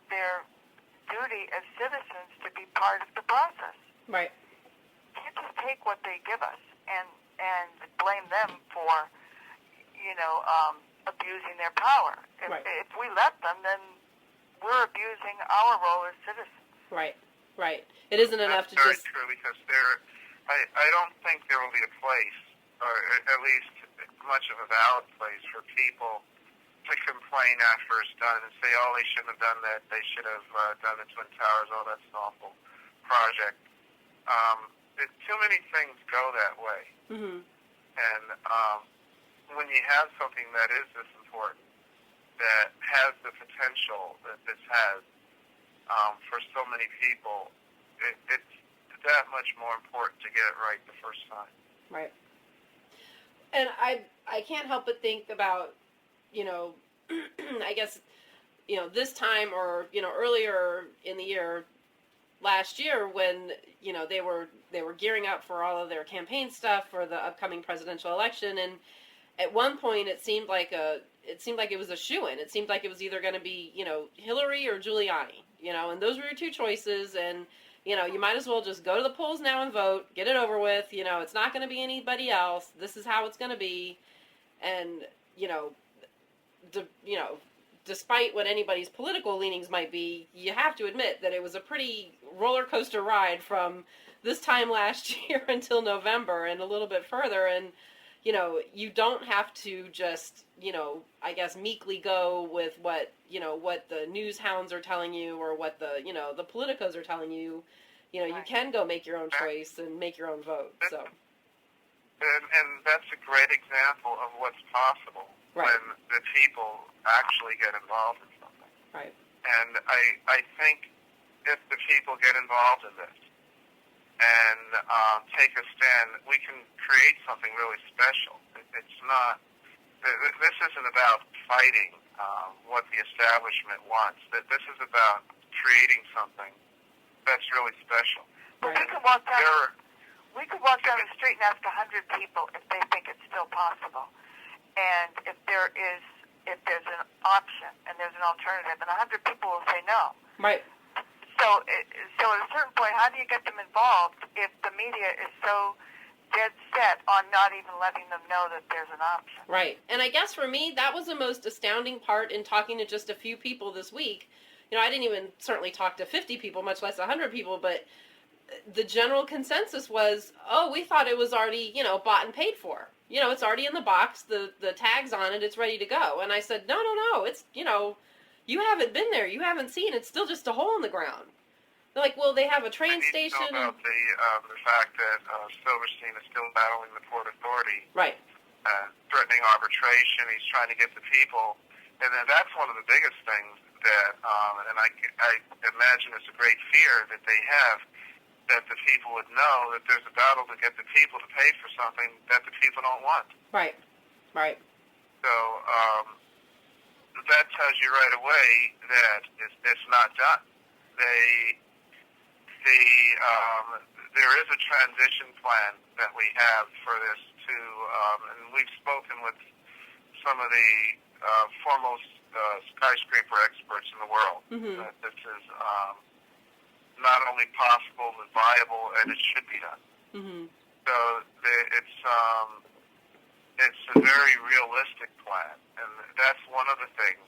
duty as citizens to be part of the process. Right. You can't just take what they give us and blame them for, abusing their power. If we let them, then we're abusing our role as citizens. Right. Right. It isn't enough to That's just... very true, because I don't think there will be a place, or at least much of a valid place, for people to complain after it's done and say, oh, they shouldn't have done that, they should have done the Twin Towers, oh, that's an awful project. Too many things go that way. Mm-hmm. And when you have something that is this important, that has the potential that this has for so many people, it's that much more important to get it right the first time. Right. And I can't help but think about, I guess, this time, or, earlier in the year, last year, when, they were gearing up for all of their campaign stuff for the upcoming presidential election, and at one point it seemed like it was a shoo-in. It seemed like it was either going to be, Hillary or Giuliani, and those were your two choices, and, you might as well just go to the polls now and vote, get it over with, it's not going to be anybody else, this is how it's going to be, and, despite what anybody's political leanings might be, you have to admit that it was a pretty roller coaster ride from this time last year until November and a little bit further, and, you don't have to just, I guess meekly go with what the news hounds are telling you, or what the politicos are telling you. You can go make your own choice and make your own vote. So. And that's a great example of what's possible when the people actually get involved in something. Right. And I think if the people get involved in this and take a stand, we can create something really special. It's not. This isn't about fighting what the establishment wants. This is about creating something that's really special. But we could walk down. We could walk down the street and ask 100 people if they think it's still possible, and if there's an option and there's an alternative, and 100 people will say no. Right. So at a certain point, how do you get them involved if the media is so dead set on not even letting them know that there's an option? Right. And I guess for me, that was the most astounding part in talking to just a few people this week. I didn't even certainly talk to 50 people, much less 100 people, but the general consensus was, oh, we thought it was already, bought and paid for. It's already in the box, the tag's on it, it's ready to go. And I said, no, it's, you haven't been there, you haven't seen, it's still just a hole in the ground. They're like, well, they have a train station. I know about the fact that Silverstein is still battling the Port Authority. Right. Threatening arbitration, he's trying to get the people. And then that's one of the biggest things that, and I imagine it's a great fear that they have, that the people would know that there's a battle to get the people to pay for something that the people don't want. Right. Right. So that tells you right away that it's not done. There is a transition plan that we have for this to, and we've spoken with some of the foremost skyscraper experts in the world, Mm-hmm. that this is not only possible but viable, and it should be done. Mm-hmm. So it's a very realistic plan, and that's one of the things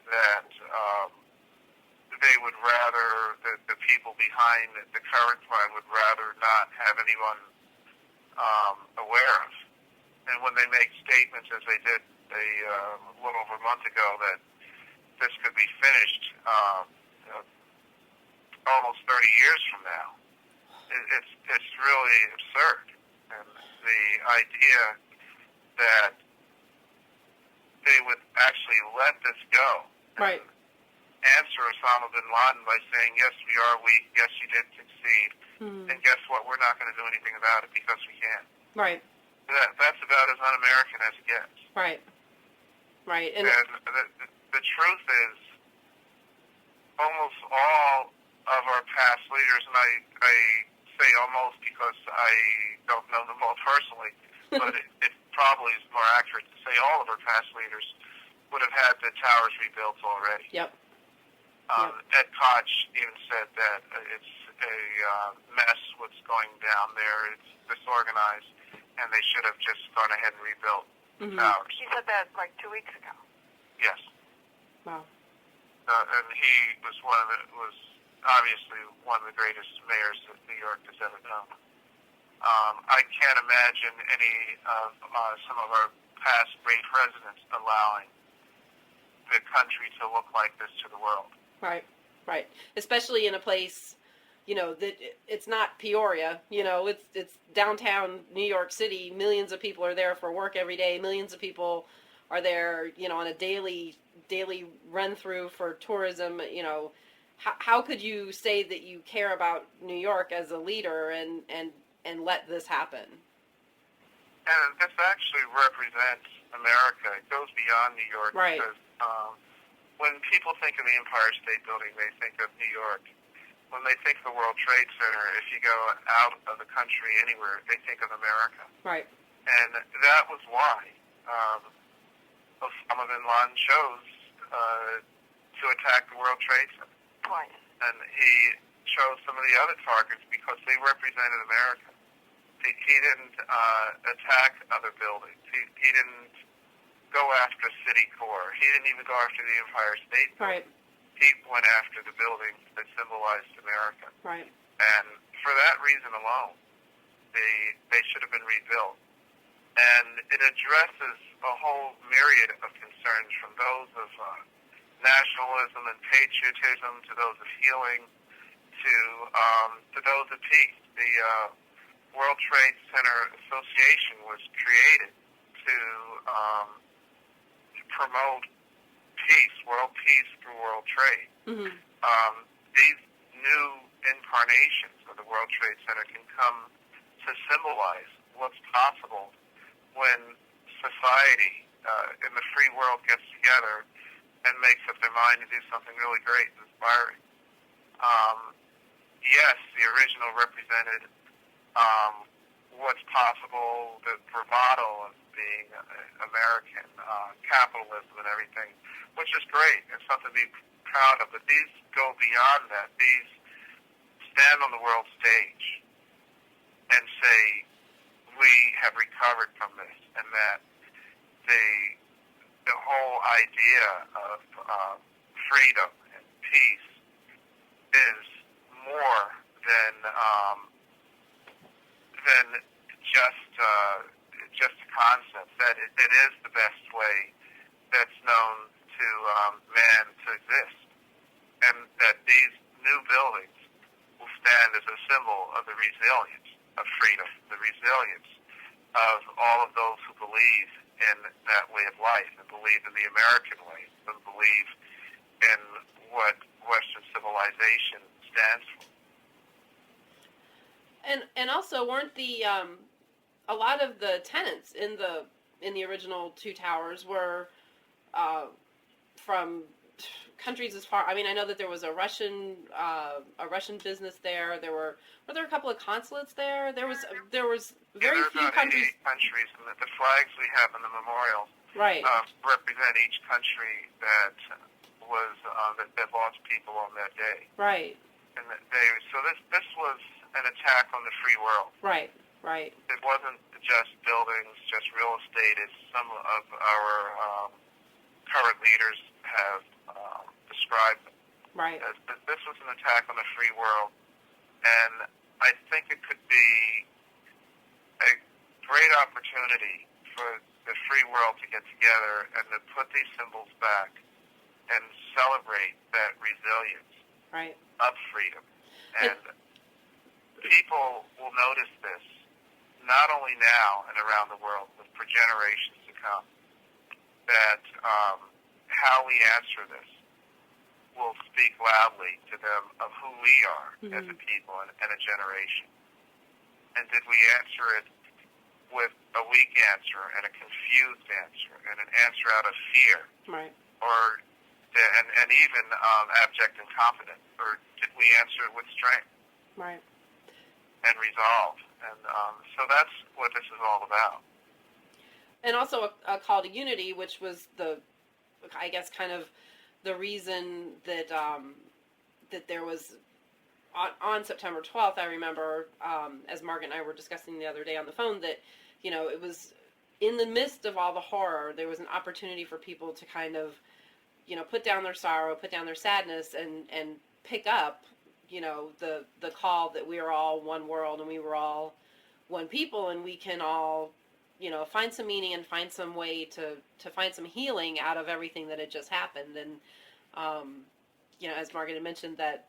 that they would rather, the people behind the current plan would rather not have anyone aware of. And when they make statements, as they did a little over a month ago, that this could be finished almost 30 years from now, it's really absurd. And the idea that they would actually let this go, Right. answer Osama bin Laden by saying, yes, we are weak, yes, you did succeed, Mm-hmm. and guess what, we're not going to do anything about it because we can't. Right. That's about as un-American as it gets. Right. Right. And the truth is, almost all of our past leaders, and I say almost because I don't know them all personally, but it probably is more accurate to say all of our past leaders would have had the towers rebuilt already. Yep. Ed Koch even said that it's a mess what's going down there. It's disorganized, and they should have just gone ahead and rebuilt the Mm-hmm. towers. He said that like 2 weeks ago. Yes. Wow. And he was obviously one of the greatest mayors that New York has ever known. I can't imagine any of some of our past great presidents allowing the country to look like this to the world. Right. Right. Especially in a place, that it's not Peoria. It's downtown New York City. Millions of people are there for work every day. Millions of people are there, on a daily run through for tourism. How could you say that you care about New York as a leader and let this happen? And this actually represents America. It goes beyond New York. Right. Because when people think of the Empire State Building, they think of New York. When they think of the World Trade Center, if you go out of the country anywhere, they think of America. Right. And that was why Osama bin Laden chose to attack the World Trade Center. Twice. And he chose some of the other targets because they represented America. He didn't attack other buildings. He didn't go after City Core. He didn't even go after the Empire State Building. Right. He went after the buildings that symbolized America. Right. And for that reason alone, they should have been rebuilt. And it addresses a whole myriad of concerns, from those of nationalism and patriotism to those of healing to those of peace. The World Trade Center Association was created to promote peace, world peace through world trade. Mm-hmm. These new incarnations of the World Trade Center can come to symbolize what's possible when society in the free world gets together and makes up their mind to do something really great and inspiring. Yes, the original represented what's possible, the bravado of being American, capitalism and everything, which is great and something to be proud of. But these go beyond that. These stand on the world stage and say, we have recovered from this, and that the whole idea of freedom and peace is more than just a concept. That it is the best way that's known to man to exist, and that these new buildings will stand as a symbol of the resilience of freedom, the resilience of all of those who believe in that way of life and believe in the American way and believe in what Western civilization stands for. And also, weren't the a lot of the tenants in the original two towers were from countries as far. I mean, I know that there was a Russian business there. Were there a couple of consulates there? There was very there's few about countries. 88 countries, and the flags we have in the memorials Right. Represent each country that was that lost people on that day. Right. And so this was an attack on the free world. Right. Right. It wasn't just buildings, just real estate, as some of our current leaders have described it. Right. This was an attack on the free world, and I think it could be a great opportunity for the free world to get together and to put these symbols back and celebrate that resilience Right. of freedom. And people will notice this not only now and around the world, but for generations to come, that how we answer this will speak loudly to them of who we are as a people and a generation. And did we answer it with a weak answer and a confused answer and an answer out of fear? Right. Or and even abject incompetence? Or did we answer it with strength? Right. And resolve? And so that's what this is all about. And also a call to unity, which was I guess, kind of the reason that that there was on September 12th. I remember, as Margaret and I were discussing the other day on the phone, that it was in the midst of all the horror, there was an opportunity for people to kind of put down their sorrow, put down their sadness, and pick up the call that we are all one world and we were all one people, and we can all find some meaning and find some way to find some healing out of everything that had just happened. And as Margaret had mentioned, that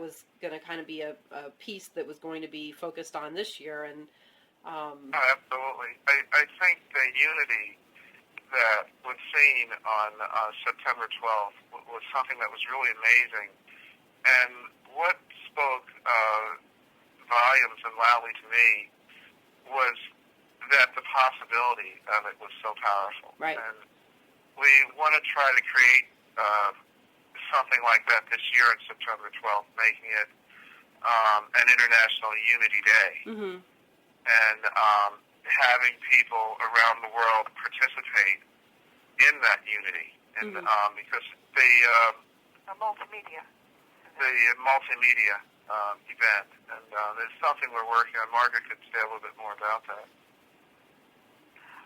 was going to kind of be a piece that was going to be focused on this year. And absolutely, I think the unity that was seen on September 12th was something that was really amazing. And what spoke volumes and loudly to me was that the possibility of it was so powerful. Right. And we want to try to create something like that this year on September 12th, making it an International Unity Day. Mm-hmm. And having people around the world participate in that unity. And because a multimedia event. And it's something we're working on. Margaret could say a little bit more about that.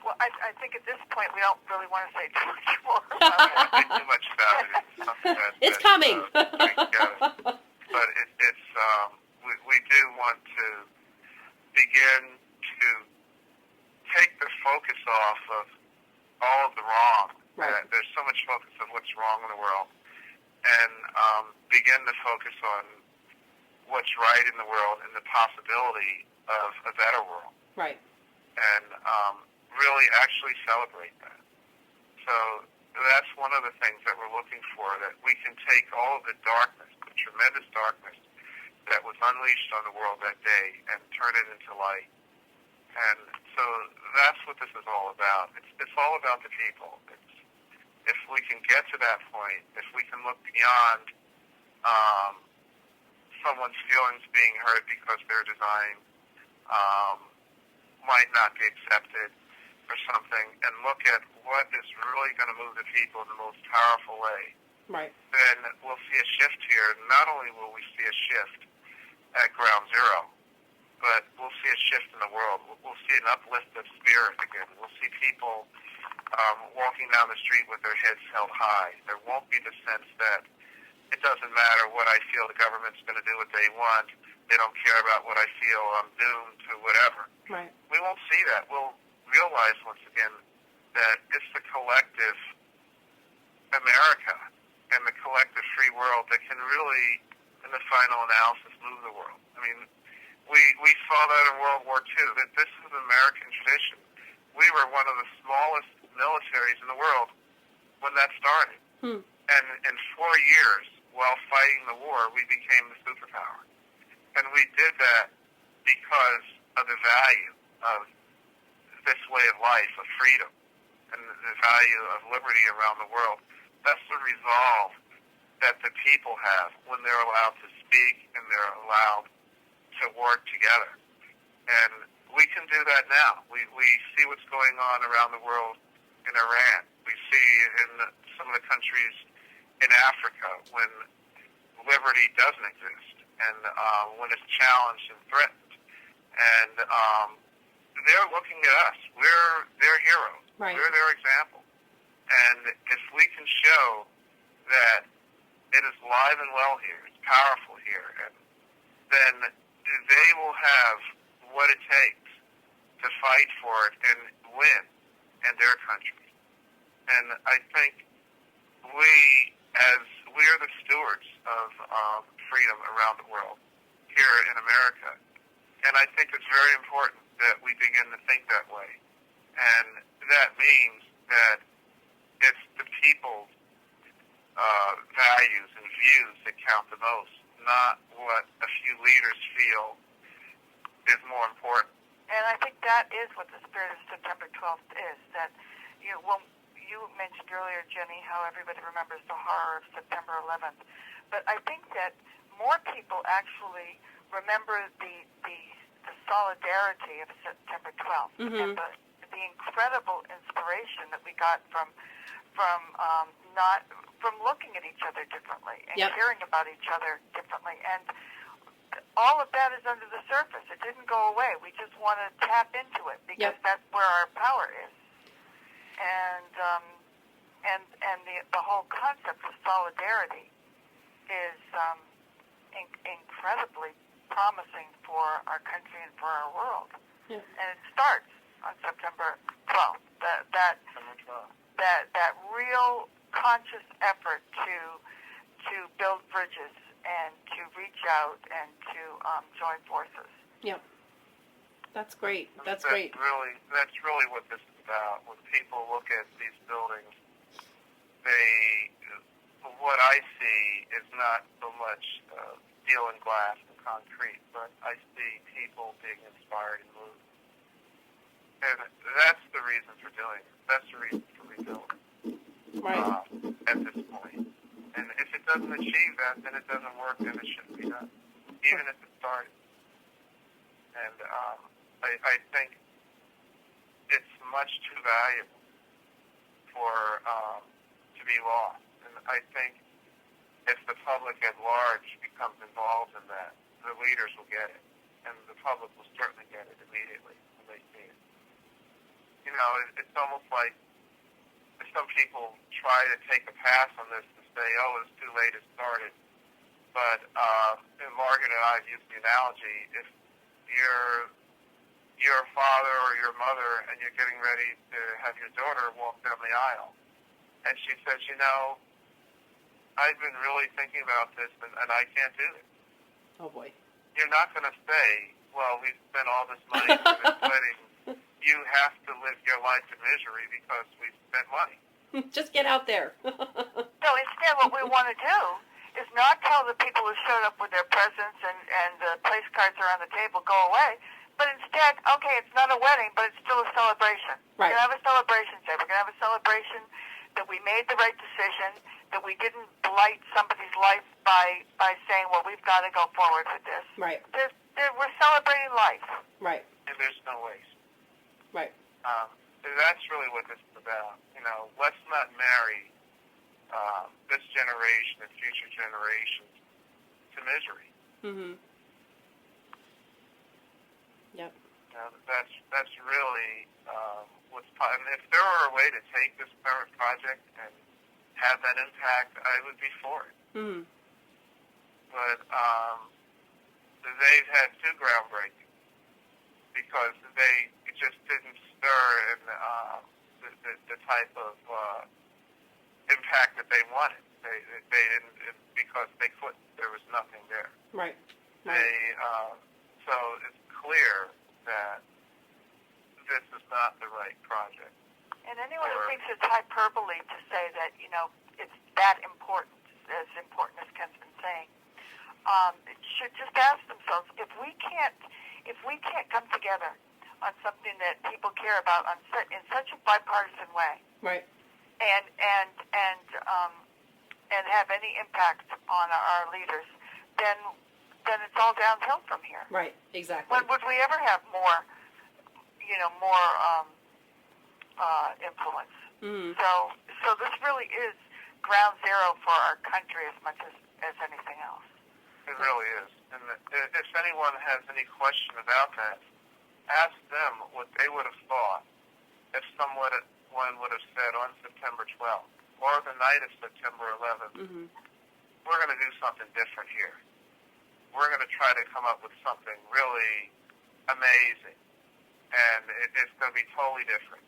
Well, I think at this point we don't really want to say too much more I about don't want to say too much about it. It's something It's coming. But we do want to begin to take the focus off of all of the wrong. Right. There's so much focus on what's wrong in the world, and begin to focus on what's right in the world and the possibility of a better world. Right. And really actually celebrate that. So that's one of the things that we're looking for, that we can take all of the darkness, the tremendous darkness that was unleashed on the world that day, and turn it into light. And so that's what this is all about. It's all about the people. If we can get to that point, if we can look beyond someone's feelings being hurt because their design might not be accepted or something, and look at what is really going to move the people in the most powerful way, Right. then we'll see a shift here. Not only will we see a shift at ground zero, but we'll see a shift in the world. We'll see an uplift of spirit again. We'll see people walking down the street with their heads held high. There won't be the sense that it doesn't matter what I feel, the government's going to do what they want. They don't care about what I feel. I'm doomed to whatever. Right. We won't see that. We'll realize once again that it's the collective America and the collective free world that can really, in the final analysis, move the world. I mean, we saw that in World War II, that this is an American tradition. We were one of the smallest militaries in the world when that started. And in 4 years, while fighting the war, we became the superpower. And we did that because of the value of this way of life, of freedom, and the value of liberty around the world. That's the resolve that the people have when they're allowed to speak and they're allowed to work together. And we can do that now. We see what's going on around the world in Iran. We see in some of the countries in Africa when liberty doesn't exist and when it's challenged and threatened. And they're looking at us. We're their heroes. Right. We're their example. And if we can show that it is live and well here, it's powerful here, and then they will have what it takes to fight for it and win in their country. And I think we are the stewards of freedom around the world here in America. And I think it's very important that we begin to think that way. And that means that it's the people's values and views that count the most, not what a few leaders feel is more important. And I think that is what the spirit of September 12th is, that you mentioned earlier, Jenny, how everybody remembers the horror of September 11th. But I think that more people actually remember the solidarity of September 12th and the incredible inspiration that we got from looking at each other differently and caring about each other differently. And all of that is under the surface. It didn't go away. We just want to tap into it because that's where our power is. And the whole concept of solidarity is incredibly promising for our country and for our world. Yeah. And it starts on September 12th. That real conscious effort to build bridges and to reach out and to join forces. Yeah. That's great. That's really what this is about. When people look at these buildings, what I see is not so much steel and glass and concrete, but I see people being inspired and moved. And that's the reason for doing it. That's the reason for rebuilding. Right. At this point. And if it doesn't achieve that, then it doesn't work, then it shouldn't be done, even if it started. And I think it's much too valuable for to be lost. And I think if the public at large becomes involved in that, the leaders will get it, and the public will certainly get it immediately when they see it. You know, it's almost like some people try to take a pass on this and say, oh, it's too late, it started. But and Margaret and I have used the analogy, if you're a father or your mother and you're getting ready to have your daughter walk down the aisle, and she says, you know, I've been really thinking about this and I can't do it. Oh, boy. You're not going to say, well, we've spent all this money for this wedding. You have to live your life in misery because we've spent money. Just get out there. So instead what we want to do is not tell the people who showed up with their presents and the place cards are on the table, go away, but instead, okay, it's not a wedding, but it's still a celebration. Right. We're going to have a celebration day. We're going to have a celebration that we made the right decision, that we didn't blight somebody's life by saying, well, we've got to go forward with this. Right. We're celebrating life. Right. And there's no waste. Right. That's really what this is about. You know, let's not marry this generation and future generations to misery. Mm-hmm. Yep. You know, that's really what's. And if there were a way to take this current project and have that impact, I would be for it. Mm-hmm. But they've had two groundbreakings because they just didn't stir in the type of impact that they wanted. They didn't because they couldn't. There was nothing there. Right. So it's clear that this is not the right project. And anyone who thinks it's hyperbole to say that, you know, it's that important as Ken's been saying, should just ask themselves, if we can't come together on something that people care about in such a bipartisan way, right, and have any impact on our leaders, then it's all downhill from here. Right, exactly. When would we ever have more, more influence? Mm. So this really is ground zero for our country as much as anything else. It really is. And if anyone has any question about that, ask them what they would have thought if someone would have said on September 12th or the night of September 11th, Mm-hmm. we're going to do something different here. We're going to try to come up with something really amazing, and it's going to be totally different.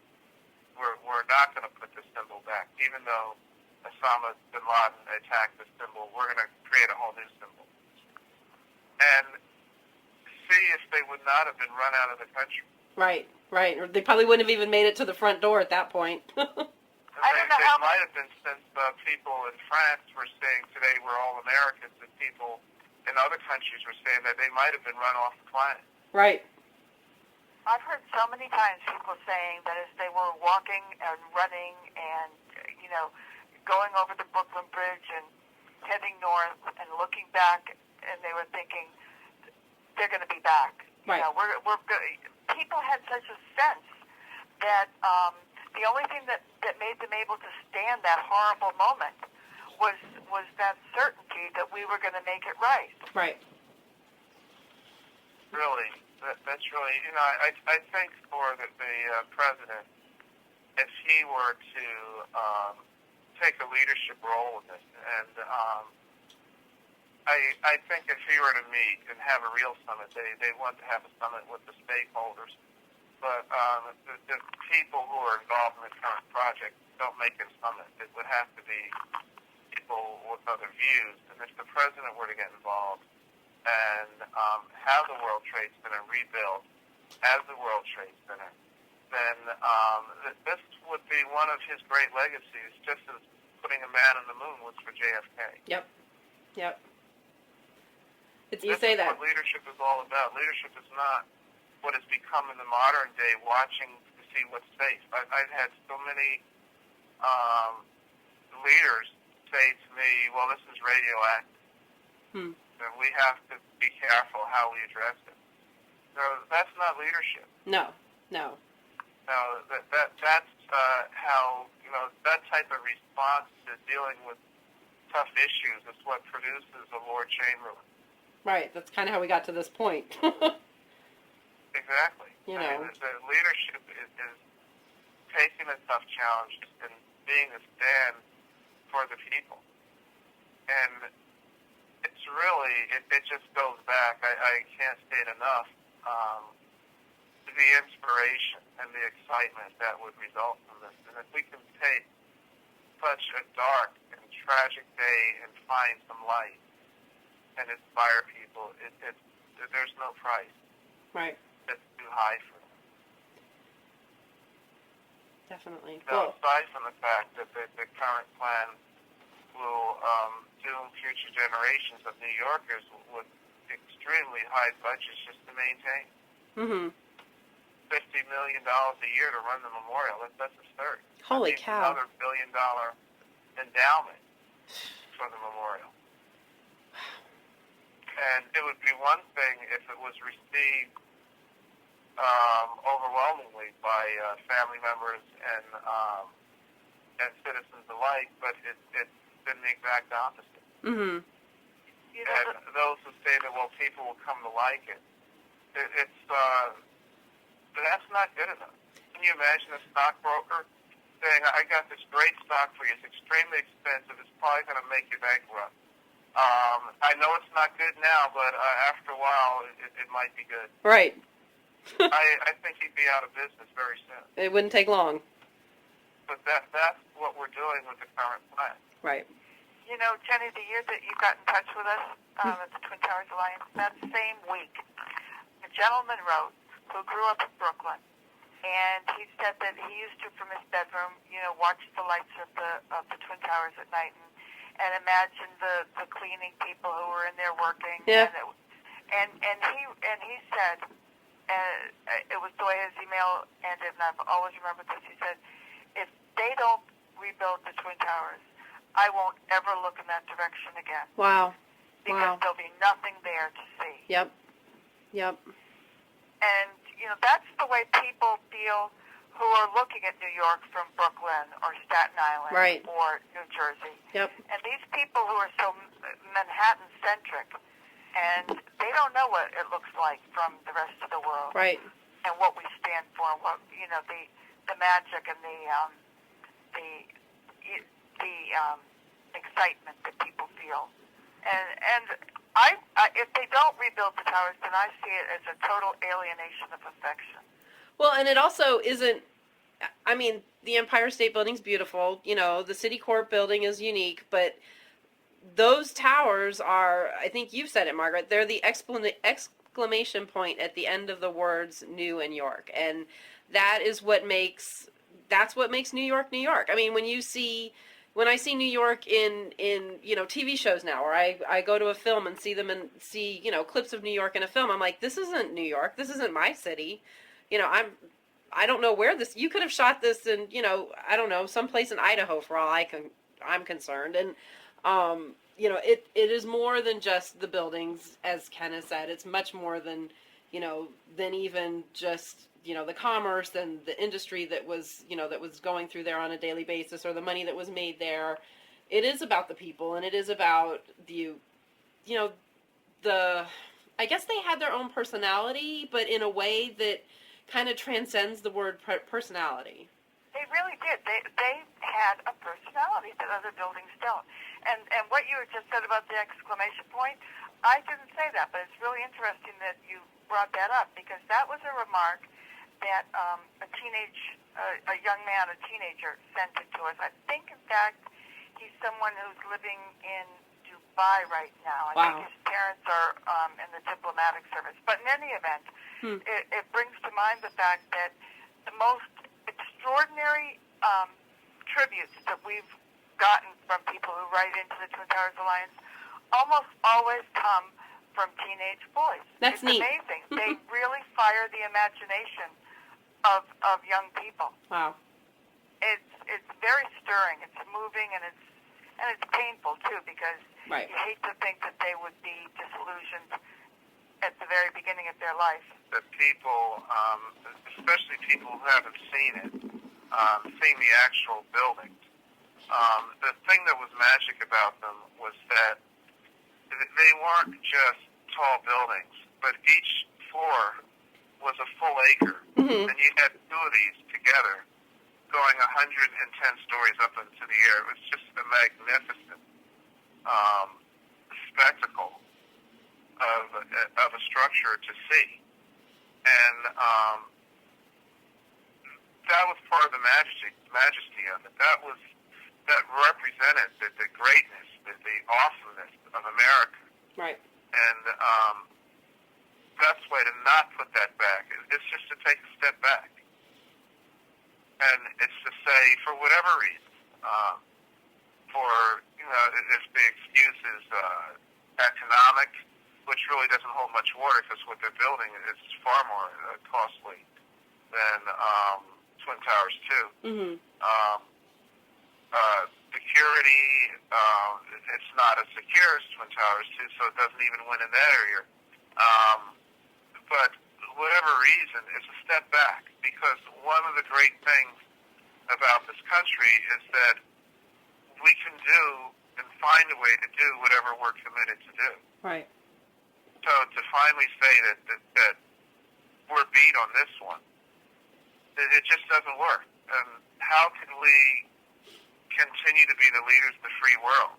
We're not going to put the symbol back. Even though Osama bin Laden attacked the symbol, we're going to create a whole new symbol. And see if they would not have been run out of the country. Right. Or they probably wouldn't have even made it to the front door at that point. I don't know They how might have been, since people in France were saying today we're all Americans, and people in other countries were saying that they might have been run off the planet. Right. I've heard so many times people saying that as they were walking and running and, going over the Brooklyn Bridge and heading north and looking back, and they were thinking they're going to be back. Right. People had such a sense that the only thing that made them able to stand that horrible moment was that certainty that we were going to make it right. Right. Really, that's really, I think for the president, if he were to take a leadership role in this, and I think if he were to meet and have a real summit, they want to have a summit with the stakeholders, but the people who are involved in the current project don't make a summit. It would have to be people with other views, and if the president were to get involved and have the World Trade Center rebuilt as the World Trade Center, then this would be one of his great legacies, just as putting a man on the moon was for JFK. Yep. You This say is that. what leadership is all about. Leadership is not what has become in the modern day watching to see what's safe. I've had so many leaders say to me, well, this is radioactive. And we have to be careful how we address it. So that's not leadership. No. No, that's how, that type of response to dealing with tough issues is what produces a Lord Chamberlain. Right. That's kind of how we got to this point. Exactly. The leadership is taking a tough challenge and being a stand for the people. And it's really, it just goes back, I can't say it enough, the inspiration and the excitement that would result from this. And if we can take such a dark and tragic day and find some light and inspire people, there's no price. Right. It's too high for them. Definitely. Now, aside from the fact that the current plan will doom future generations of New Yorkers with extremely high budgets just to maintain. Mm-hmm. $50 million a year to run the memorial. That's absurd. Holy cow. Another $1 billion endowment for the memorial. And it would be one thing if it was received overwhelmingly by family members and citizens alike, but it's been the exact opposite. Mm-hmm. And those who say that, well, people will come to like it, that's not good enough. Can you imagine a stockbroker saying, I got this great stock for you, it's extremely expensive, it's probably going to make you bankrupt. I know it's not good now, but after a while, it might be good. Right. I think he'd be out of business very soon. It wouldn't take long. But that's what we're doing with the current plan. Right. Jenny, the year that you got in touch with us at the Twin Towers Alliance, that same week, a gentleman wrote who grew up in Brooklyn, and he said that he used to, from his bedroom, watch the lights of the Twin Towers at night and imagine the cleaning people who were in there working. Yeah. And he said, it was the way his email ended, and I've always remembered this. He said, if they don't rebuild the Twin Towers, I won't ever look in that direction again. Wow. Because there'll be nothing there to see. Yep. And, that's the way people feel who are looking at New York from Brooklyn or Staten Island Right. or New Jersey. Yep. And these people who are so Manhattan-centric, and they don't know what it looks like from the rest of the world. Right. And what we stand for, what the magic and the excitement that people feel. And I if they don't rebuild the towers, then I see it as a total alienation of affection. Well, and it also isn't, I mean, the Empire State Building's beautiful, the City Court building is unique, but those towers are, I think you've said it, Margaret, they're the exclamation point at the end of the words New and York. And that is that's what makes New York, New York. I mean, when I see New York in TV shows now, or I go to a film and see them and see, clips of New York in a film, I'm like, this isn't New York. This isn't my city. I don't know where you could have shot this in, I don't know, someplace in Idaho for all I'm concerned. And, it is more than just the buildings, as Ken has said. It's much more than, than even just, the commerce and the industry that was going through there on a daily basis, or the money that was made there. It is about the people, and it is about I guess they had their own personality, but in a way that kind of transcends the word personality. They really did. They had a personality that other buildings don't. And what you just said about the exclamation point, I didn't say that, but it's really interesting that you brought that up, because that was a remark that a young man, a teenager, sent it to us. I think, in fact, he's someone who's living in Dubai right now. I think his parents are in the diplomatic service. But in any event, it brings to mind the fact that the most extraordinary tributes that we've gotten from people who write into the Twin Towers Alliance almost always come from teenage boys. That's neat. It's amazing. They really fire the imagination of young people. Wow. It's very stirring. It's moving, and it's painful too, because Right. you hate to think that they would be disillusioned at the very beginning of their life. That people, especially people who haven't seen it, seeing the actual buildings, the thing that was magic about them was that they weren't just tall buildings, but each floor was a full acre. Mm-hmm. And you had two of these together going 110 stories up into the air. It was just a magnificent spectacle of a structure to see. And that was part of the majesty of it. That represented the greatness, the awesomeness of America. Right. And best way to not put that back is just to take a step back. And it's to say, for whatever reason, if the excuse is economic, which really doesn't hold much water, because what they're building is far more costly than Twin Towers 2. Mm-hmm. Security, it's not as secure as Twin Towers 2, so it doesn't even win in that area. But whatever reason, it's a step back, because one of the great things about this country is that we can do and find a way to do whatever we're committed to do. Right. So to finally say that we're beat on this one, it just doesn't work. And how can we continue to be the leaders of the free world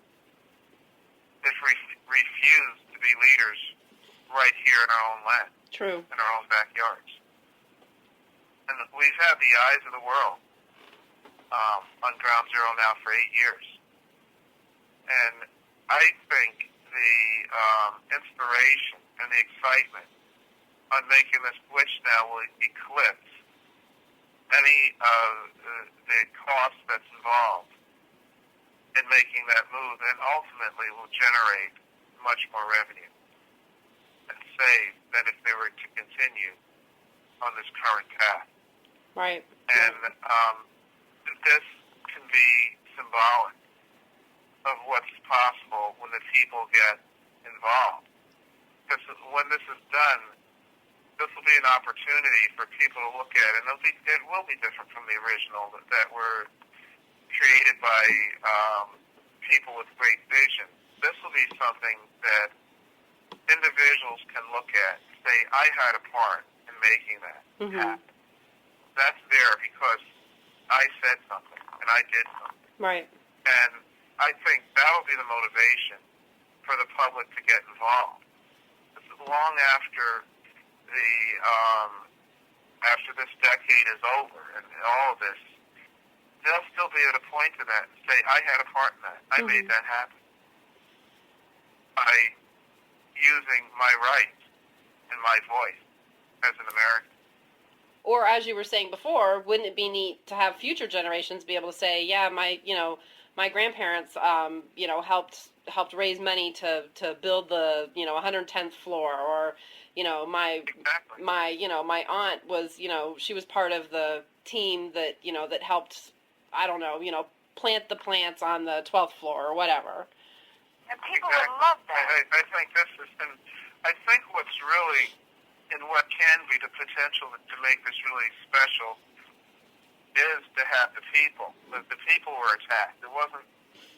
if we refuse to be leaders right here in our own land? True. In our own backyards. And we've had the eyes of the world on Ground Zero now for 8 years. And I think the inspiration and the excitement on making this switch now will eclipse any of the cost that's involved in making that move, and ultimately will generate much more revenue and save than if they were to continue on this current path. Right. And this can be symbolic of what's possible when the people get involved. Because when this is done, this will be an opportunity for people to look at, and it will be different from the original that were created by people with great vision. This will be something that individuals can look at and say, I had a part in making that happen. That's there because I said something and I did something. Right. And I think that'll be the motivation for the public to get involved. This is long after after this decade is over and all of this, they'll still be able to point to that and say, I had a part in that. I made that happen. By using my rights and my voice as an American. Or as you were saying before, wouldn't it be neat to have future generations be able to say, yeah, my grandparents, helped raise money to build the, 110th floor, or, my aunt was, she was part of the team that, that helped, I don't know, plant the plants on the 12th floor or whatever. And people would love that. I think this is, and I think what's really, and what can be the potential to make this really special is to have the people. The people were attacked. It wasn't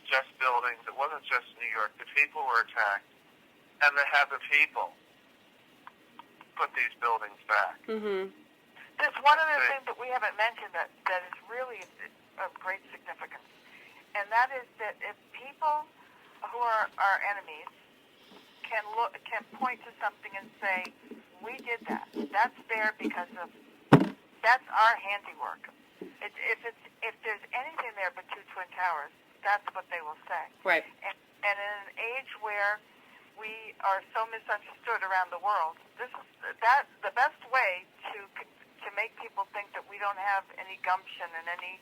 just buildings. It wasn't just New York. The people were attacked. And to have the people put these buildings back. There's one other thing that we haven't mentioned that is really of great significance. And that is that if people who are our enemies can point to something and say, we did that. That's there because of, that's our handiwork. If there's anything there but two Twin Towers, that's what they will say. Right. And in an age where we are so misunderstood around the world, the best way to make people think that we don't have any gumption and any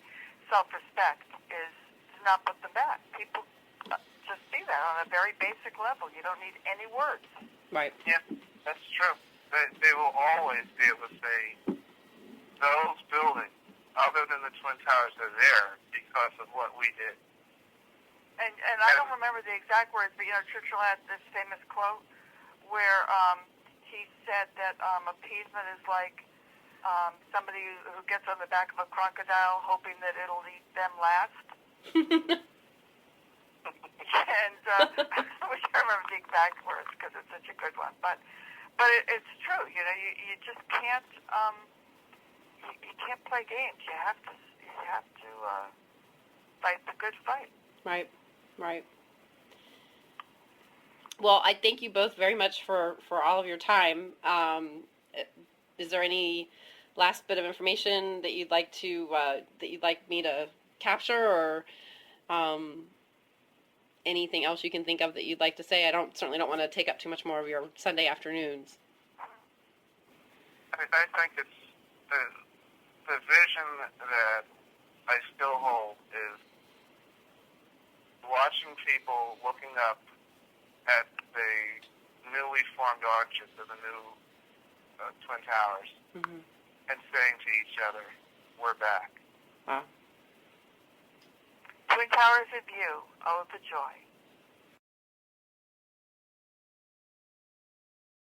self-respect is to not put them back. People just see that on a very basic level. You don't need any words. Right. Yeah, that's true. They will always be able to say, those buildings, other than the Twin Towers, are there because of what we did. And I don't remember the exact words, but Churchill had this famous quote where he said that appeasement is like somebody who gets on the back of a crocodile hoping that it'll eat them last. And I wish I remember the exact words because it's such a good one. But it's true. You just can't you can't play games. You have to fight the good fight. Right. Well, I thank you both very much for all of your time. Is there any last bit of information that you'd like me to capture, or anything else you can think of that you'd like to say? I certainly don't want to take up too much more of your Sunday afternoons. I think it's the vision that I still hold is watching people looking up at the newly formed arches of the new Twin Towers and saying to each other, we're back. Wow. Twin Towers in view. Oh, the joy.